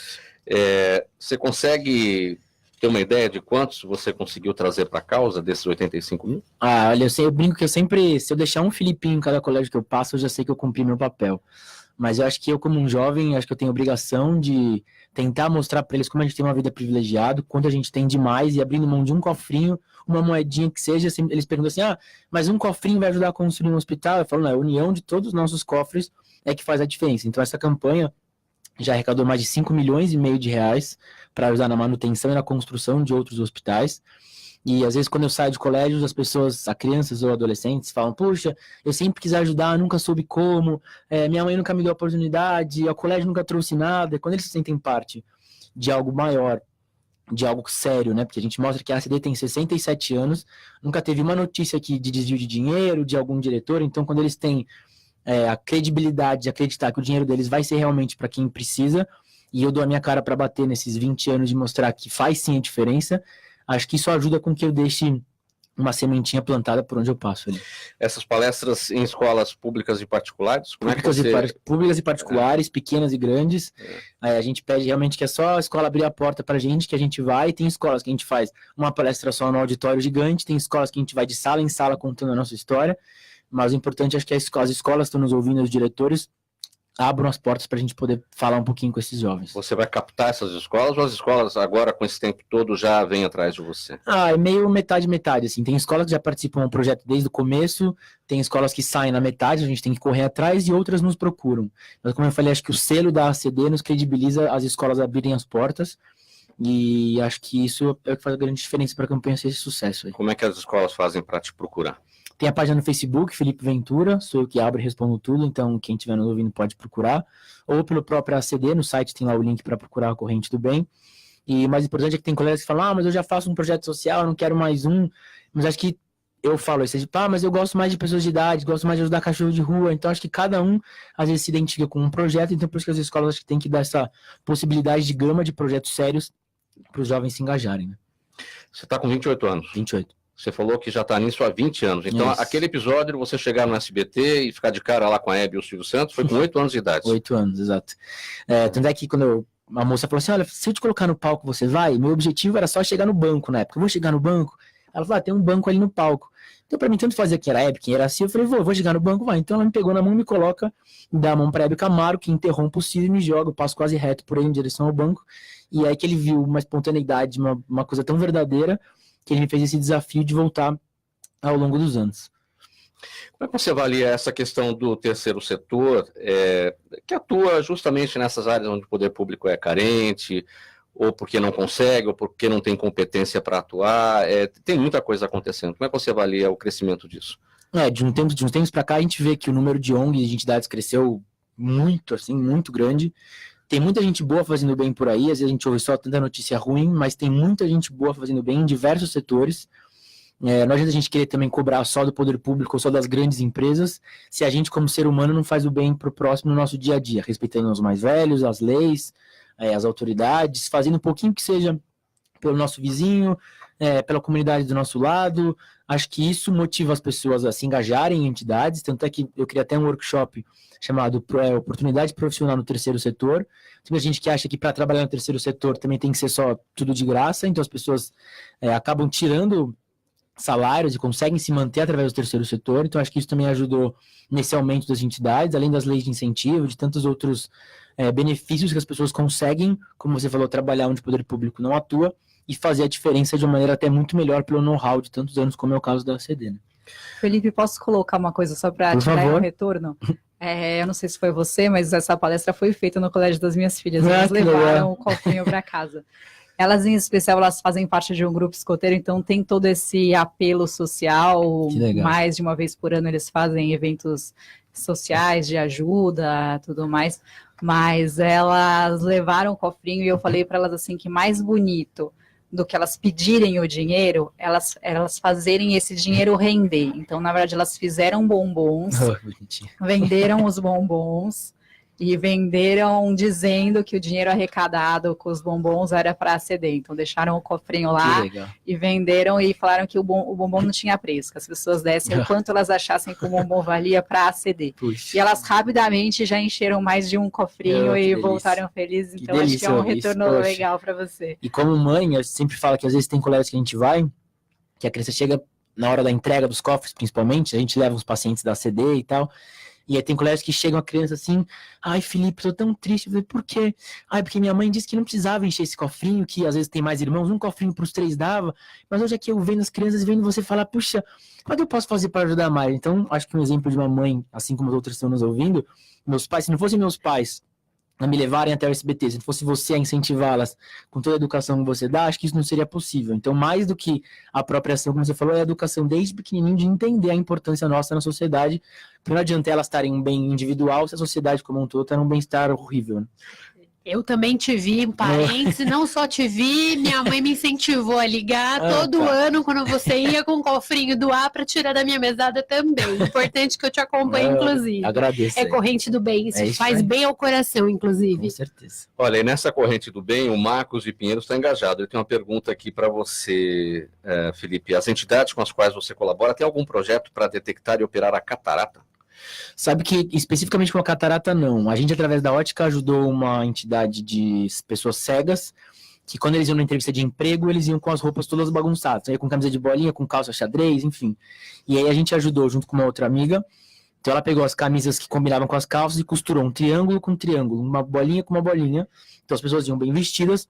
Você consegue ter uma ideia de quantos você conseguiu trazer para a causa desses 85 mil? Olha, eu brinco que eu sempre, se eu deixar um Filipinho em cada colégio que eu passo, eu já sei que eu cumpri meu papel. Mas eu acho que eu, como um jovem, acho que eu tenho a obrigação de tentar mostrar para eles como a gente tem uma vida privilegiada, quanto a gente tem demais, e abrindo mão de um cofrinho, uma moedinha que seja, assim, eles perguntam assim, mas um cofrinho vai ajudar a construir um hospital? Eu falo, não, a união de todos os nossos cofres é que faz a diferença. Então essa campanha já arrecadou mais de 5 milhões e meio de reais para ajudar na manutenção e na construção de outros hospitais. E às vezes quando eu saio de colégios, as pessoas, as crianças ou adolescentes falam, puxa, eu sempre quis ajudar, nunca soube como, minha mãe nunca me deu a oportunidade, o colégio nunca trouxe nada. E quando eles se sentem parte de algo maior, de algo sério, né? Porque a gente mostra que a ACD tem 67 anos, nunca teve uma notícia aqui de desvio de dinheiro, de algum diretor, então quando eles têm a credibilidade de acreditar que o dinheiro deles vai ser realmente para quem precisa, e eu dou a minha cara para bater nesses 20 anos de mostrar que faz sim a diferença, acho que isso ajuda com que eu deixe uma sementinha plantada por onde eu passo ali. Essas palestras em escolas públicas e particulares? Públicas e particulares, pequenas e grandes. A gente pede realmente que é só a escola abrir a porta pra gente, que a gente vai. Tem escolas que a gente faz uma palestra só no auditório gigante, tem escolas que a gente vai de sala em sala contando a nossa história, mas o importante acho que as escolas estão nos ouvindo, os diretores, abram as portas para a gente poder falar um pouquinho com esses jovens. Você vai captar essas escolas ou as escolas agora, com esse tempo todo, já vêm atrás de você? É meio metade, assim. Tem escolas que já participam do projeto desde o começo, tem escolas que saem na metade, a gente tem que correr atrás, e outras nos procuram. Mas como eu falei, acho que o selo da ACD nos credibiliza as escolas abrirem as portas, e acho que isso é o que faz a grande diferença para a campanha ser esse sucesso aí. Como é que as escolas fazem para te procurar? Tem a página no Facebook, Felipe Ventura, sou eu que abro e respondo tudo, então quem estiver nos ouvindo pode procurar, ou pelo próprio ACD, no site tem lá o link para procurar a Corrente do Bem. E o mais importante é que tem colegas que falam, mas eu já faço um projeto social, eu não quero mais um, mas acho que eu falo isso, mas eu gosto mais de pessoas de idade, gosto mais de ajudar cachorro de rua, então acho que cada um às vezes se identifica com um projeto, então por isso que as escolas acho que tem que dar essa possibilidade de gama de projetos sérios para os jovens se engajarem. Né? Você está com 28 anos? 28. Você falou que já está nisso há 20 anos. Então, aquele episódio de você chegar no SBT e ficar de cara lá com a Hebe e o Silvio Santos foi com 8 anos de idade. 8 anos, exato. Tanto é que quando a moça falou assim, olha, se eu te colocar no palco, você vai? Meu objetivo era só chegar no banco na época. Eu vou chegar no banco? Ela falou, tem um banco ali no palco. Então, para mim, tanto fazia quem era a Hebe, quem era assim, eu falei, vou chegar no banco, vai. Então, ela me pegou na mão, me coloca, me dá a mão para a Hebe Camargo, que interrompe o Ciro e me joga, eu passo quase reto por aí em direção ao banco. E aí que ele viu uma espontaneidade, uma coisa tão verdadeira, que ele me fez esse desafio de voltar ao longo dos anos. Como é que você avalia essa questão do terceiro setor, que atua justamente nessas áreas onde o poder público é carente, ou porque não consegue, ou porque não tem competência para atuar? Tem muita coisa acontecendo. Como é que você avalia o crescimento disso? De uns tempos para cá, a gente vê que o número de ONGs e de entidades cresceu muito, assim, muito grande. Tem muita gente boa fazendo bem por aí, às vezes a gente ouve só tanta notícia ruim, mas tem muita gente boa fazendo bem em diversos setores. Não adianta a gente querer também cobrar só do poder público ou só das grandes empresas, se a gente, como ser humano, não faz o bem para o próximo no nosso dia a dia, respeitando os mais velhos, as leis, as autoridades, fazendo um pouquinho que seja pelo nosso vizinho, pela comunidade do nosso lado. Acho que isso motiva as pessoas a se engajarem em entidades, tanto é que eu queria até um workshop chamado Oportunidade Profissional no Terceiro Setor. Tem muita gente que acha que para trabalhar no terceiro setor também tem que ser só tudo de graça, então as pessoas acabam tirando salários e conseguem se manter através do terceiro setor, então acho que isso também ajudou nesse aumento das entidades, além das leis de incentivo, de tantos outros benefícios que as pessoas conseguem, como você falou, trabalhar onde o poder público não atua e fazer a diferença de uma maneira até muito melhor pelo know-how de tantos anos, como é o caso da ACD. Né? Felipe, posso colocar uma coisa só para te dar um retorno? Eu não sei se foi você, mas essa palestra foi feita no colégio das minhas filhas, elas levaram o cofrinho para casa. Elas, em especial, elas fazem parte de um grupo escoteiro, então tem todo esse apelo social. Mais de uma vez por ano eles fazem eventos sociais de ajuda, tudo mais. Mas elas levaram o cofrinho e eu falei para elas assim que mais bonito do que elas pedirem o dinheiro, elas fazerem esse dinheiro render. Então, na verdade, elas fizeram bombons, venderam os bombons, e venderam dizendo que o dinheiro arrecadado com os bombons era para a ACD. Então deixaram o cofrinho lá e venderam e falaram que o bombom não tinha preço, que as pessoas dessem o quanto elas achassem que o bombom valia para a ACD. Puxa. E elas rapidamente já encheram mais de um cofrinho e voltaram felizes. Então acho que é um retorno legal para você. E como mãe, eu sempre falo que às vezes tem colégios que a gente vai, que a criança chega na hora da entrega dos cofres, principalmente, a gente leva os pacientes da ACD e tal. E aí tem colégios que chegam a criança assim, ai, Felipe, tô tão triste. Eu falei, por quê? Ai, porque minha mãe disse que não precisava encher esse cofrinho, que às vezes tem mais irmãos, um cofrinho pros 3 dava, mas hoje aqui eu vendo as crianças, vendo você falar, puxa, quando eu posso fazer para ajudar mais? Então, acho que um exemplo de uma mãe, assim como as outras estão nos ouvindo, meus pais, se não fossem meus pais a me levarem até o SBT, se não fosse você a incentivá-las com toda a educação que você dá, acho que isso não seria possível. Então, mais do que a própria ação, como você falou, é a educação desde pequenininho de entender a importância nossa na sociedade, porque não adianta elas estarem um bem individual se a sociedade como um todo está num bem-estar horrível. Né? Eu também te vi, um parênteses, não só te vi, minha mãe me incentivou a ligar todo ano quando você ia com o cofrinho do ar para tirar da minha mesada também. Importante que eu te acompanhe, inclusive. Agradeço. É corrente do bem, isso isso faz aí. bem ao coração, inclusive. Com certeza. Olha, e nessa corrente do bem, o Marcos de Pinheiro está engajado. Eu tenho uma pergunta aqui para você, Felipe. As entidades com as quais você colabora, tem algum projeto para detectar e operar a catarata? Sabe que especificamente com a catarata não. A gente, através da ótica, ajudou uma entidade de pessoas cegas, que quando eles iam na entrevista de emprego, eles iam com as roupas todas bagunçadas. Aí com camisa de bolinha, com calça xadrez, enfim. E aí a gente ajudou junto com uma outra amiga. Então ela pegou as camisas que combinavam com as calças e costurou um triângulo com um triângulo, uma bolinha com uma bolinha. Então as pessoas iam bem vestidas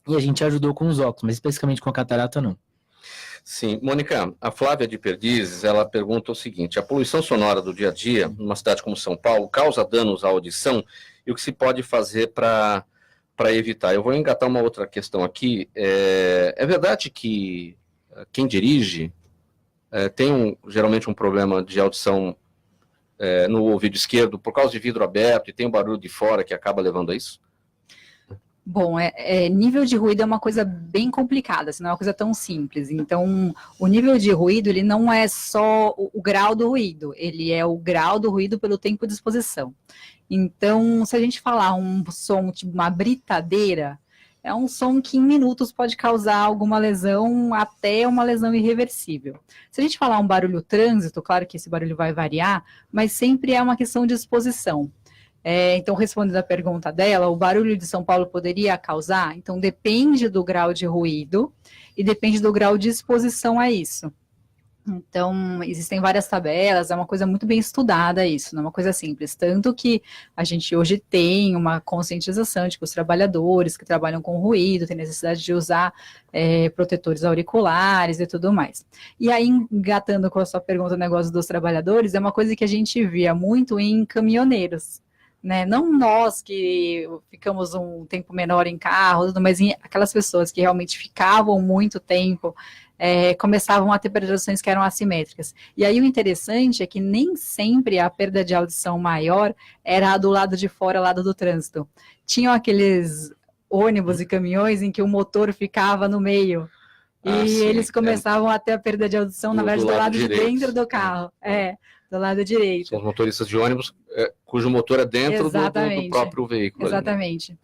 e a gente ajudou com os óculos, mas especificamente com a catarata não. Sim. Mônica, a Flávia de Perdizes, ela pergunta o seguinte: a poluição sonora do dia a dia, numa cidade como São Paulo, causa danos à audição e o que se pode fazer para evitar? Eu vou engatar uma outra questão aqui. É verdade que quem dirige tem geralmente um problema de audição no ouvido esquerdo por causa de vidro aberto e tem um barulho de fora que acaba levando a isso? Bom, nível de ruído é uma coisa bem complicada, assim, não é uma coisa tão simples. Então, o nível de ruído, ele não é só o grau do ruído, ele é o grau do ruído pelo tempo de exposição. Então, se a gente falar um som tipo uma britadeira, é um som que em minutos pode causar alguma lesão, até uma lesão irreversível. Se a gente falar um barulho trânsito, claro que esse barulho vai variar, mas sempre é uma questão de exposição. Então, respondendo a pergunta dela, o barulho de São Paulo poderia causar? Então, depende do grau de ruído e depende do grau de exposição a isso. Então, existem várias tabelas, é uma coisa muito bem estudada isso, não é uma coisa simples. Tanto que a gente hoje tem uma conscientização de que os trabalhadores que trabalham com ruído têm necessidade de usar protetores auriculares e tudo mais. E aí, engatando com a sua pergunta, o negócio dos trabalhadores, é uma coisa que a gente via muito em caminhoneiros. Né? Não nós que ficamos um tempo menor em carro, mas aquelas pessoas que realmente ficavam muito tempo, começavam a ter perturbações que eram assimétricas. E aí o interessante é que nem sempre a perda de audição maior era a do lado de fora, lado do trânsito. Tinham aqueles ônibus e caminhões em que o motor ficava no meio. E eles começavam a ter a perda de audição, na verdade, do lado de dentro do carro. Do lado direito. São os motoristas de ônibus cujo motor é dentro do próprio veículo. Exatamente.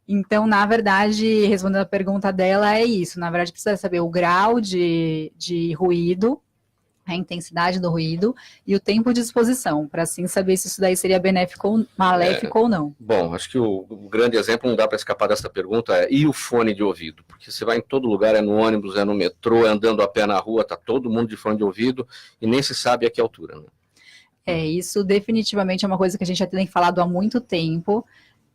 Então, na verdade, respondendo a pergunta dela, é isso. Na verdade, precisa saber o grau de ruído, a intensidade do ruído e o tempo de exposição, para assim saber se isso daí seria benéfico ou maléfico ou não. Bom, acho que o grande exemplo, não dá para escapar dessa pergunta, e o fone de ouvido? Porque você vai em todo lugar, é no ônibus, é no metrô, é andando a pé na rua, tá todo mundo de fone de ouvido e nem se sabe a que altura, né? Isso definitivamente é uma coisa que a gente já tem falado há muito tempo.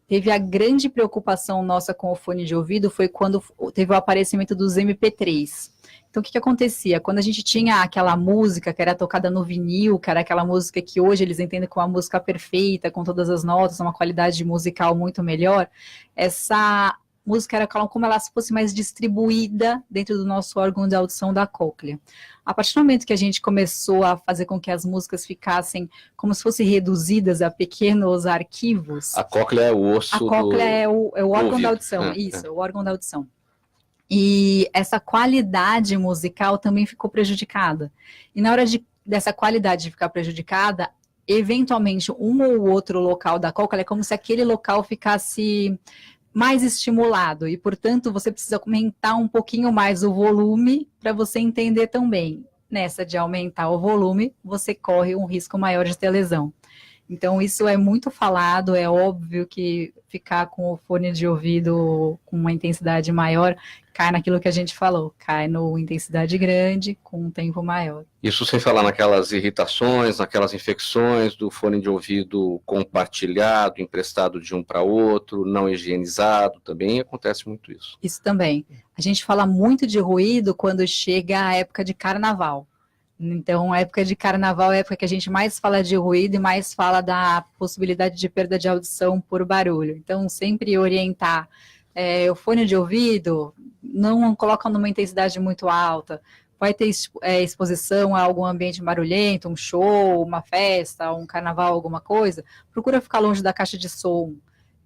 Teve a grande preocupação nossa com o fone de ouvido foi quando teve o aparecimento dos MP3. Então, o que acontecia? Quando a gente tinha aquela música que era tocada no vinil, que era aquela música que hoje eles entendem como uma música perfeita, com todas as notas, uma qualidade musical muito melhor, essa música era como ela fosse mais distribuída dentro do nosso órgão de audição da cóclea. A partir do momento que a gente começou a fazer com que as músicas ficassem como se fossem reduzidas a pequenos arquivos... A cóclea é o osso do... A cóclea é o órgão da audição, o órgão da audição. E essa qualidade musical também ficou prejudicada. E na hora dessa qualidade ficar prejudicada, eventualmente um ou outro local da cóclea é como se aquele local ficasse mais estimulado e, portanto, você precisa aumentar um pouquinho mais o volume para você entender também. Nessa de aumentar o volume, você corre um risco maior de ter lesão. Então, isso é muito falado, é óbvio que ficar com o fone de ouvido com uma intensidade maior cai naquilo que a gente falou, cai no intensidade grande com um tempo maior. Isso sem falar naquelas irritações, naquelas infecções do fone de ouvido compartilhado, emprestado de um para outro, não higienizado, também acontece muito isso. Isso também. A gente fala muito de ruído quando chega a época de carnaval. Então, a época de carnaval é a época que a gente mais fala de ruído e mais fala da possibilidade de perda de audição por barulho. Então, sempre orientar o fone de ouvido, não coloca numa intensidade muito alta, vai ter exposição a algum ambiente barulhento, um show, uma festa, um carnaval, alguma coisa, procura ficar longe da caixa de som.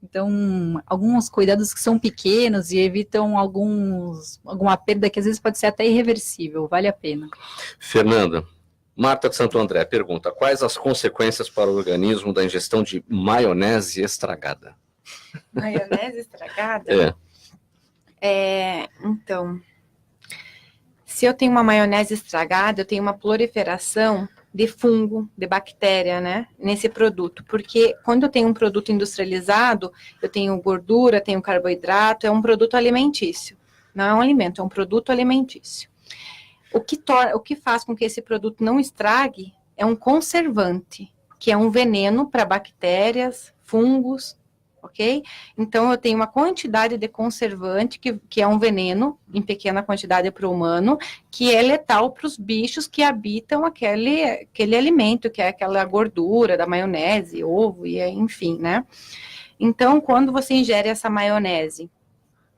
Então, alguns cuidados que são pequenos e evitam alguma perda que às vezes pode ser até irreversível, vale a pena. Fernanda, Marta de Santo André pergunta, quais as consequências para o organismo da ingestão de maionese estragada? Maionese estragada? Então, se eu tenho uma maionese estragada, eu tenho uma proliferação de fungo, de bactéria, né, nesse produto. Porque quando eu tenho um produto industrializado, eu tenho gordura, tenho carboidrato, é um produto alimentício. Não é um alimento, é um produto alimentício. O que faz com que esse produto não estrague é um conservante, que é um veneno para bactérias, fungos, ok? Então, eu tenho uma quantidade de conservante, que é um veneno, em pequena quantidade para o humano, que é letal para os bichos que habitam aquele alimento, que é aquela gordura da maionese, ovo, e enfim, né? Então, quando você ingere essa maionese,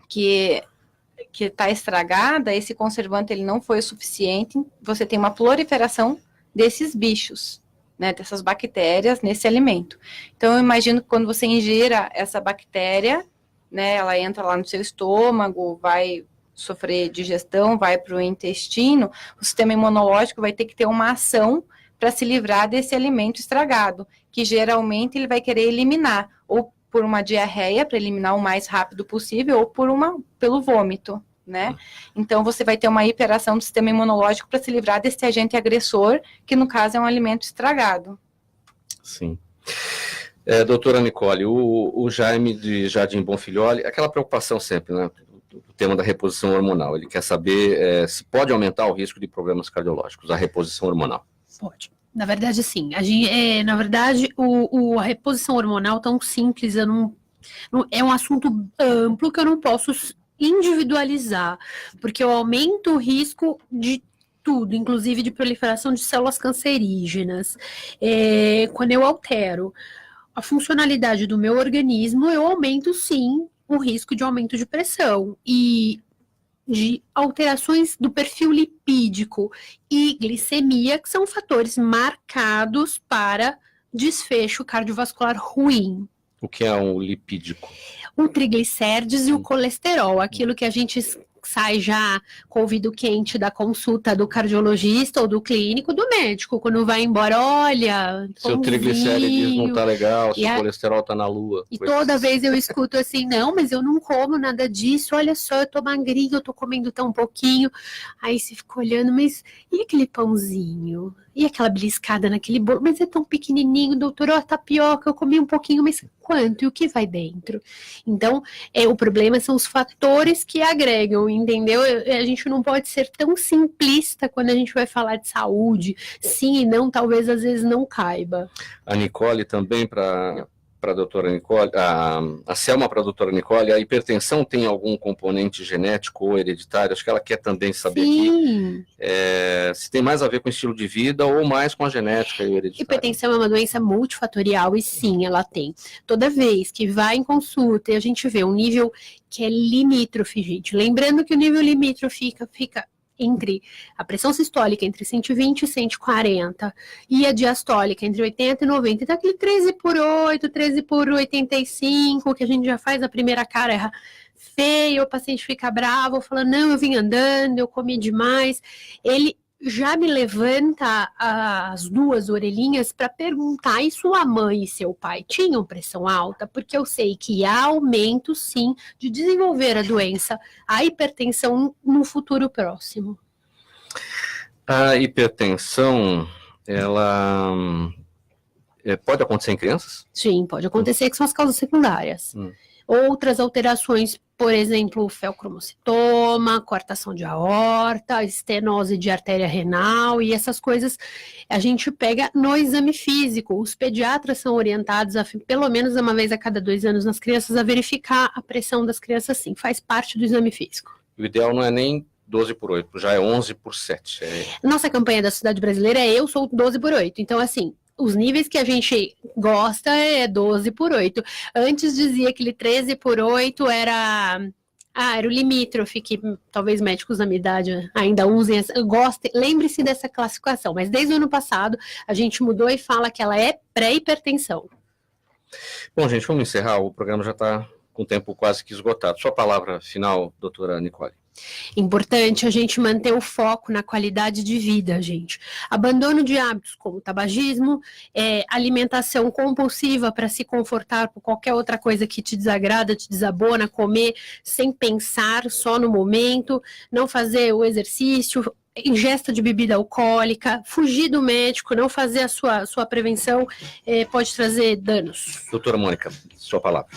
que está estragada, esse conservante ele não foi o suficiente, você tem uma proliferação desses bichos, né, dessas bactérias nesse alimento. Então, eu imagino que quando você ingira essa bactéria, né, ela entra lá no seu estômago, vai sofrer digestão, vai para o intestino, o sistema imunológico vai ter que ter uma ação para se livrar desse alimento estragado, que geralmente ele vai querer eliminar, ou por uma diarreia, para eliminar o mais rápido possível, ou pelo vômito, né? Então, você vai ter uma hiperação do sistema imunológico para se livrar desse agente agressor, que no caso é um alimento estragado. Sim. Doutora Nicole, o Jaime de Jardim Bonfilholi, aquela preocupação sempre, né? O tema da reposição hormonal. Ele quer saber se pode aumentar o risco de problemas cardiológicos, a reposição hormonal. Pode. Na verdade, sim. A reposição hormonal tão simples, é um assunto amplo que eu não posso individualizar, porque eu aumento o risco de tudo, inclusive de proliferação de células cancerígenas. Quando eu altero a funcionalidade do meu organismo, eu aumento, sim, o risco de aumento de pressão e de alterações do perfil lipídico e glicemia, que são fatores marcados para desfecho cardiovascular ruim. O que é um lipídico? O triglicérides e o colesterol, aquilo que a gente sai já com o ouvido quente da consulta do cardiologista ou do clínico, do médico, quando vai embora, olha, seu triglicérides não tá legal, seu colesterol tá na lua. E toda vez eu escuto assim, não, mas eu não como nada disso, olha só, eu tô magrinho, eu tô comendo tão pouquinho. Aí você fica olhando, mas e aquele pãozinho? E aquela beliscada naquele bolo? Mas é tão pequenininho, doutor, ó, tapioca, eu comi um pouquinho, mas quanto? E o que vai dentro? Então, o problema são os fatores que agregam, entendeu? A gente não pode ser tão simplista quando a gente vai falar de saúde. Sim e não, talvez às vezes não caiba. A Nicole também, para a doutora Nicole, a Selma para a doutora Nicole, a hipertensão tem algum componente genético ou hereditário? Acho que ela quer também saber aqui se tem mais a ver com o estilo de vida ou mais com a genética e o hereditário. Hipertensão é uma doença multifatorial e sim, ela tem. Toda vez que vai em consulta e a gente vê um nível que é limítrofe, gente, lembrando que o nível limítrofe fica entre a pressão sistólica entre 120 e 140 e a diastólica entre 80 e 90, então aquele 13/8, 13/85, que a gente já faz a primeira cara feia, o paciente fica bravo, fala, não, eu vim andando, eu comi demais, ele já me levanta as duas orelhinhas para perguntar, e sua mãe e seu pai tinham pressão alta? Porque eu sei que há aumento, sim, de desenvolver a doença, a hipertensão no futuro próximo. A hipertensão, ela pode acontecer em crianças? Sim, pode acontecer, que são as causas secundárias. Outras alterações, por exemplo, feocromocitoma, coartação de aorta, estenose de artéria renal e essas coisas a gente pega no exame físico. Os pediatras são orientados a, pelo menos uma vez a cada 2 anos nas crianças, a verificar a pressão das crianças, sim, faz parte do exame físico. O ideal não é nem 12/8, já é 11/7. Nossa campanha da Sociedade Brasileira é eu sou 12/8, então assim, os níveis que a gente gosta é 12/8. Antes dizia que ele 13/8 era o limítrofe, que talvez médicos da minha idade ainda usem, lembre-se dessa classificação, mas desde o ano passado a gente mudou e fala que ela é pré-hipertensão. Bom, gente, vamos encerrar. O programa já está com o tempo quase que esgotado. Sua palavra final, doutora Nicole. Importante a gente manter o foco na qualidade de vida, gente. Abandono de hábitos como tabagismo, alimentação compulsiva para se confortar por qualquer outra coisa que te desagrada, te desabona, comer sem pensar, só no momento, não fazer o exercício, ingesta de bebida alcoólica, fugir do médico, não fazer a sua prevenção, pode trazer danos. Doutora Mônica, sua palavra.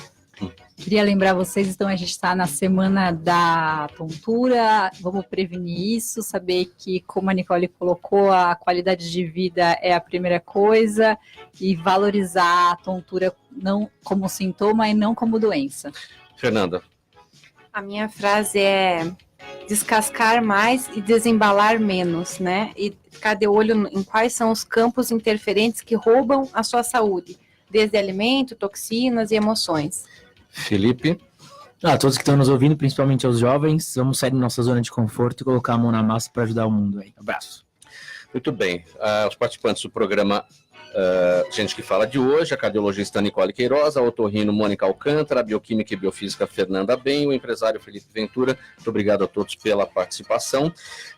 Queria lembrar vocês, então, a gente está na semana da tontura, vamos prevenir isso, saber que, como a Nicole colocou, a qualidade de vida é a primeira coisa e valorizar a tontura não como sintoma e não como doença. Fernanda. A minha frase é descascar mais e desembalar menos, né? E ficar de olho em quais são os campos interferentes que roubam a sua saúde, desde alimento, toxinas e emoções. Felipe. Todos que estão nos ouvindo, principalmente aos jovens, vamos sair da nossa zona de conforto e colocar a mão na massa para ajudar o mundo aí. Abraço. Muito bem. Os participantes do programa Gente que Fala de hoje, a cardiologista Nicole Queiroz, a otorrino Mônica Alcântara, a bioquímica e biofísica Fernanda Ben, o empresário Felipe Ventura. Muito obrigado a todos pela participação.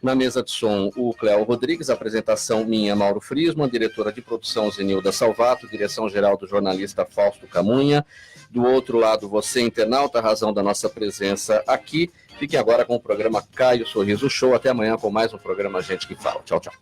Na mesa de som, o Cléo Rodrigues, apresentação minha, Mauro Frisman, diretora de produção Zenilda Salvato, direção-geral do jornalista Fausto Camunha. Do outro lado, você, internauta, a razão da nossa presença aqui. Fique agora com o programa Caio Sorriso Show. Até amanhã com mais um programa Gente que Fala. Tchau, tchau.